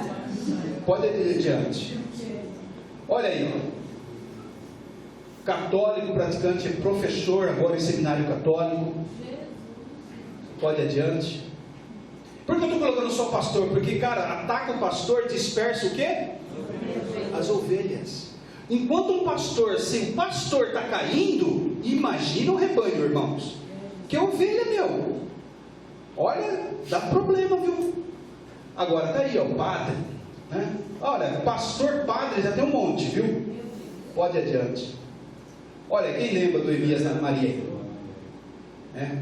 Pode ir adiante. Olha aí, ó. Católico, praticante, é professor agora em seminário católico. Pode ir adiante. Por que eu estou colocando só pastor? Porque, cara, ataca o pastor, dispersa o quê? As ovelhas. Enquanto um pastor, se o pastor está caindo, imagina o rebanho, irmãos. Que ovelha, meu. Olha, dá problema, viu? Agora, está aí, ó, padre. Né? Olha, pastor, padre, já tem um monte, viu? Pode ir adiante. Olha, quem lembra do Elias da Maria?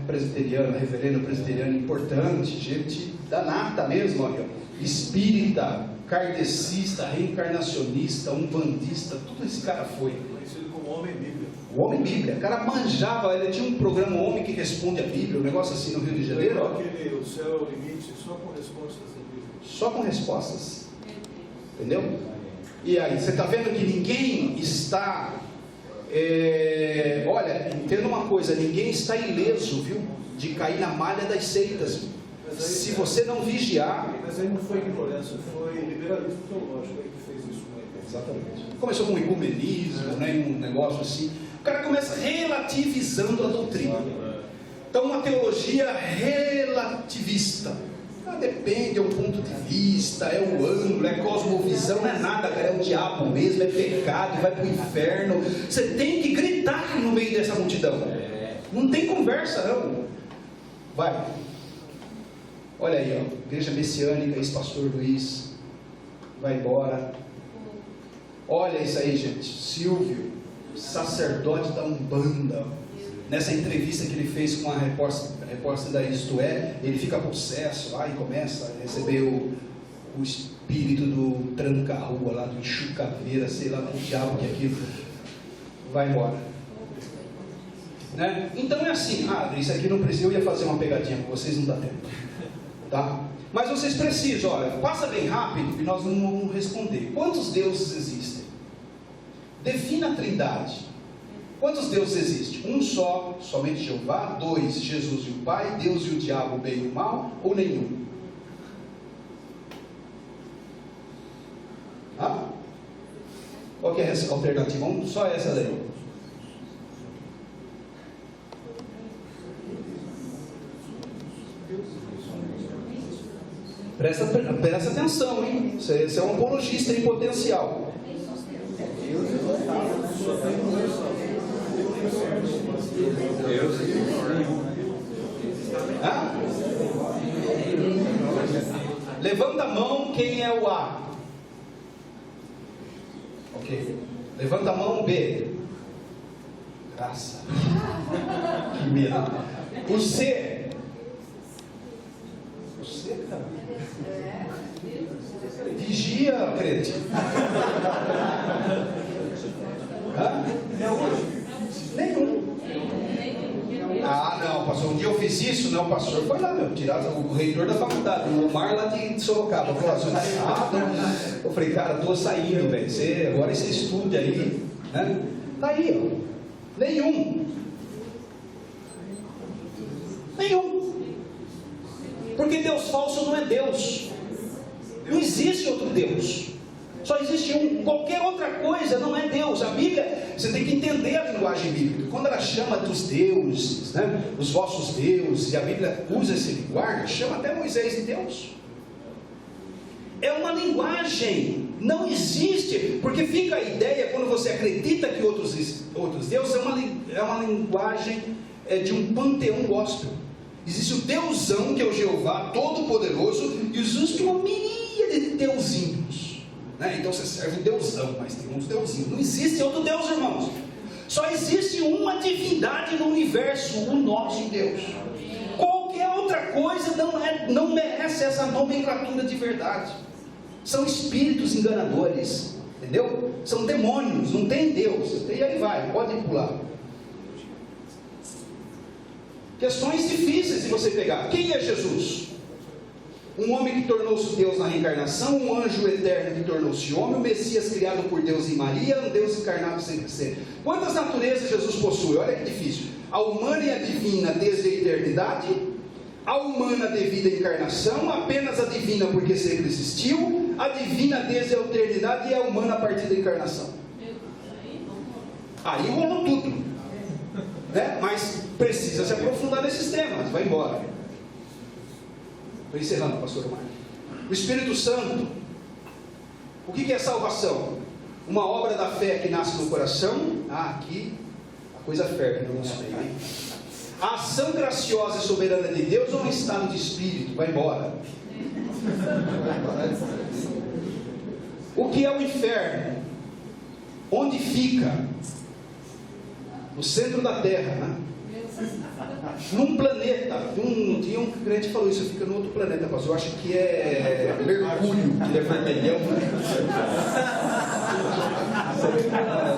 Presbiteriano, reverendo presbiteriano importante, gente da nata mesmo, olha, espírita, kardecista, reencarnacionista, umbandista, tudo esse cara foi. Conhecido como Homem Bíblia. O Homem Bíblia, o cara manjava, ele tinha um programa Homem que Responde a Bíblia, um negócio assim no Rio de Janeiro. Aquele, o céu é o limite, só com respostas da Bíblia. Só com respostas. Entendeu? E aí, você está vendo que ninguém está... olha, entenda uma coisa, ninguém está ileso, viu? De cair na malha das seitas. Se você não vigiar... Mas aí não foi ignorância, foi liberalismo teológico aí que fez isso. Exatamente. Começou com ecumenismo, né, um negócio assim. O cara começa relativizando a doutrina. Então, uma teologia relativista. Depende, é um ponto de vista, é o ângulo, é cosmovisão, não é nada, cara, é o diabo mesmo, é pecado, vai para o inferno. Você tem que gritar no meio dessa multidão. Não tem conversa, não. Vai. Olha aí, ó, igreja messiânica, ex-pastor Luiz, vai embora. Olha isso aí, gente. Silvio, sacerdote da Umbanda. Nessa entrevista que ele fez com a repórter da Isto É, ele fica possesso lá e começa a receber o espírito do tranca-rua lá, do enxucaveira, sei lá do diabo que é aquilo. Vai embora. Né? Então é assim, isso aqui não precisa, eu ia fazer uma pegadinha com vocês, não dá tempo. Tá? Mas vocês precisam, olha, passa bem rápido e nós não vamos responder. Quantos deuses existem? Defina a trindade. Quantos deuses existem? Um só, somente Jeová. 2, Jesus e o Pai. Deus e o diabo, o bem e o mal. Ou nenhum? Qual que é a alternativa? Só essa daí. Presta atenção, hein? Você é um apologista em potencial. Levanta a mão quem é o A. Ok. Levanta a mão B. Graça. Que medo. O C. O C, cara. Vigia, crente. Nenhum. Não, pastor, um dia eu fiz isso, não, pastor, foi lá, meu, tirar o reitor da faculdade, o Mar lá de Sorocaba, falou assim, eu falei, cara, estou saindo, velho, agora você estude aí, né? Tá aí, ó, nenhum, porque Deus falso não é Deus, não existe outro Deus, só existe um. Qualquer outra coisa não é Deus. A Bíblia, você tem que entender a linguagem bíblica. Quando ela chama dos deuses, né, os vossos deuses, e a Bíblia usa esse linguagem, chama até Moisés de Deus. É uma linguagem, não existe, porque fica a ideia, quando você acredita que outros deuses, é uma linguagem de um panteão gospel. Existe o Deusão, que é o Jeová Todo-Poderoso, e existe uma miríade de deusinhos. Então você serve um Deusão, mas tem uns deusinhos. Não existe outro Deus, irmãos. Só existe uma divindade no universo, o nosso Deus. Qualquer outra coisa não merece essa nomenclatura de verdade. São espíritos enganadores, entendeu? São demônios, não tem Deus. E aí vai, pode pular. Questões difíceis de você pegar. Quem é Jesus? Um homem que tornou-se Deus na reencarnação, um anjo eterno que tornou-se homem, um Messias criado por Deus em Maria, um Deus encarnado sem crescer. Quantas naturezas Jesus possui? Olha que difícil. A humana e a divina desde a eternidade, A humana devido à encarnação, apenas a divina porque sempre existiu, a divina desde a eternidade e a humana a partir da encarnação. Aí rolou tudo, né? Mas precisa se aprofundar nesses temas. Vai embora. Estou encerrando, pastor Omar. O Espírito Santo, o que é salvação? Uma obra da fé que nasce no coração. Aqui a coisa ferve no nosso meio, hein? A ação graciosa e soberana de Deus ou um estado de espírito? Vai embora. O que é o inferno? Onde fica? No centro da terra, né? Num planeta. Tinha um crente que falou isso, fica no outro planeta, pastor. Eu acho que é Mercúrio, que ele é vermelhão, né?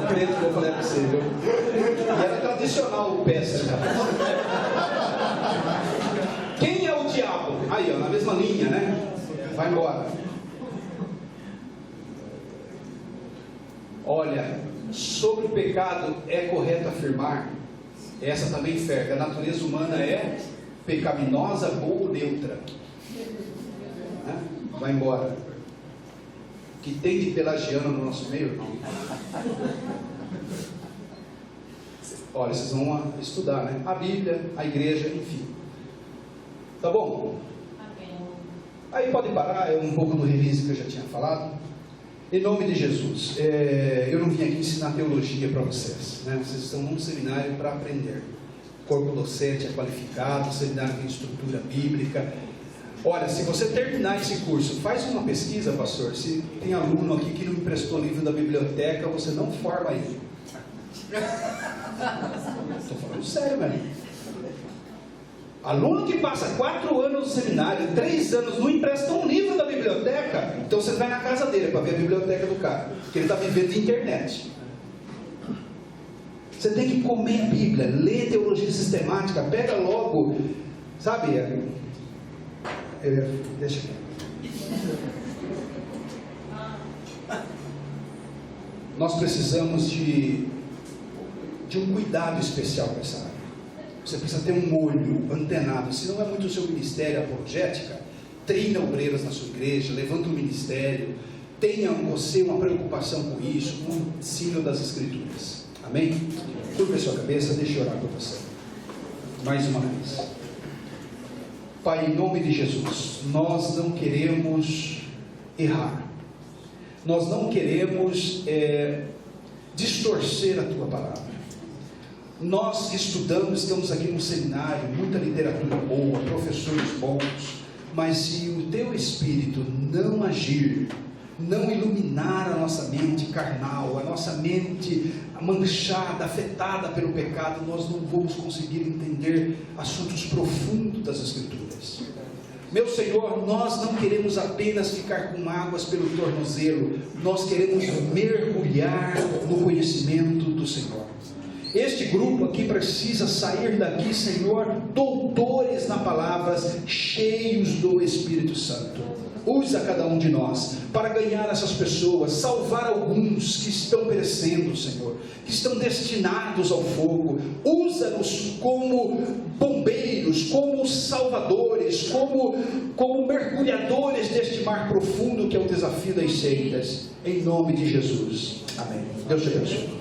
O crente que eu falei para você, viu? E era tradicional o peça. Quem é o diabo? Aí, ó, na mesma linha, né? Vai embora. Olha, sobre o pecado é correto afirmar, essa também ferve, a natureza humana é pecaminosa ou neutra, né? Vai embora. Que tem de pelagiano no nosso meio, irmão? Olha, vocês vão estudar, né? A Bíblia, a igreja, enfim. Tá bom? Aí pode parar, é um pouco do release que eu já tinha falado. Em nome de Jesus, eu não vim aqui ensinar teologia para vocês, né? Vocês estão num seminário para aprender. O corpo docente é qualificado, o seminário tem estrutura bíblica. Olha, se você terminar esse curso, faz uma pesquisa, pastor. Se tem aluno aqui que não emprestou livro da biblioteca, você não forma ele. Estou falando sério, velho. Aluno que passa 4 anos no seminário, 3 anos, não empresta um livro da biblioteca, então você vai na casa dele para ver a biblioteca do cara, porque ele está vivendo de internet. Você tem que comer a Bíblia, ler teologia sistemática, pega logo, sabe? Deixa aqui. Nós precisamos de um cuidado especial com essa área. Você precisa ter um olho antenado. Se não é muito o seu ministério apologética, treina obreiros na sua igreja, levanta um ministério, tenha você uma preocupação com isso, com o ensino das Escrituras. Amém? Curva a sua cabeça, deixa eu orar por você. Mais uma vez. Pai, em nome de Jesus, nós não queremos errar. Nós não queremos distorcer a Tua palavra. Nós estudamos, estamos aqui no seminário, muita literatura boa, professores bons, mas se o Teu Espírito não agir, não iluminar a nossa mente carnal, a nossa mente manchada, afetada pelo pecado, nós não vamos conseguir entender assuntos profundos das Escrituras. Meu Senhor, nós não queremos apenas ficar com águas pelo tornozelo, nós queremos mergulhar no conhecimento do Senhor. Este grupo aqui precisa sair daqui, Senhor, doutores na palavra, cheios do Espírito Santo. Usa cada um de nós para ganhar essas pessoas, salvar alguns que estão perecendo, Senhor, que estão destinados ao fogo. Usa-nos como bombeiros, como salvadores, como mergulhadores deste mar profundo que é o desafio das seitas. Em nome de Jesus. Amém. Deus te abençoe.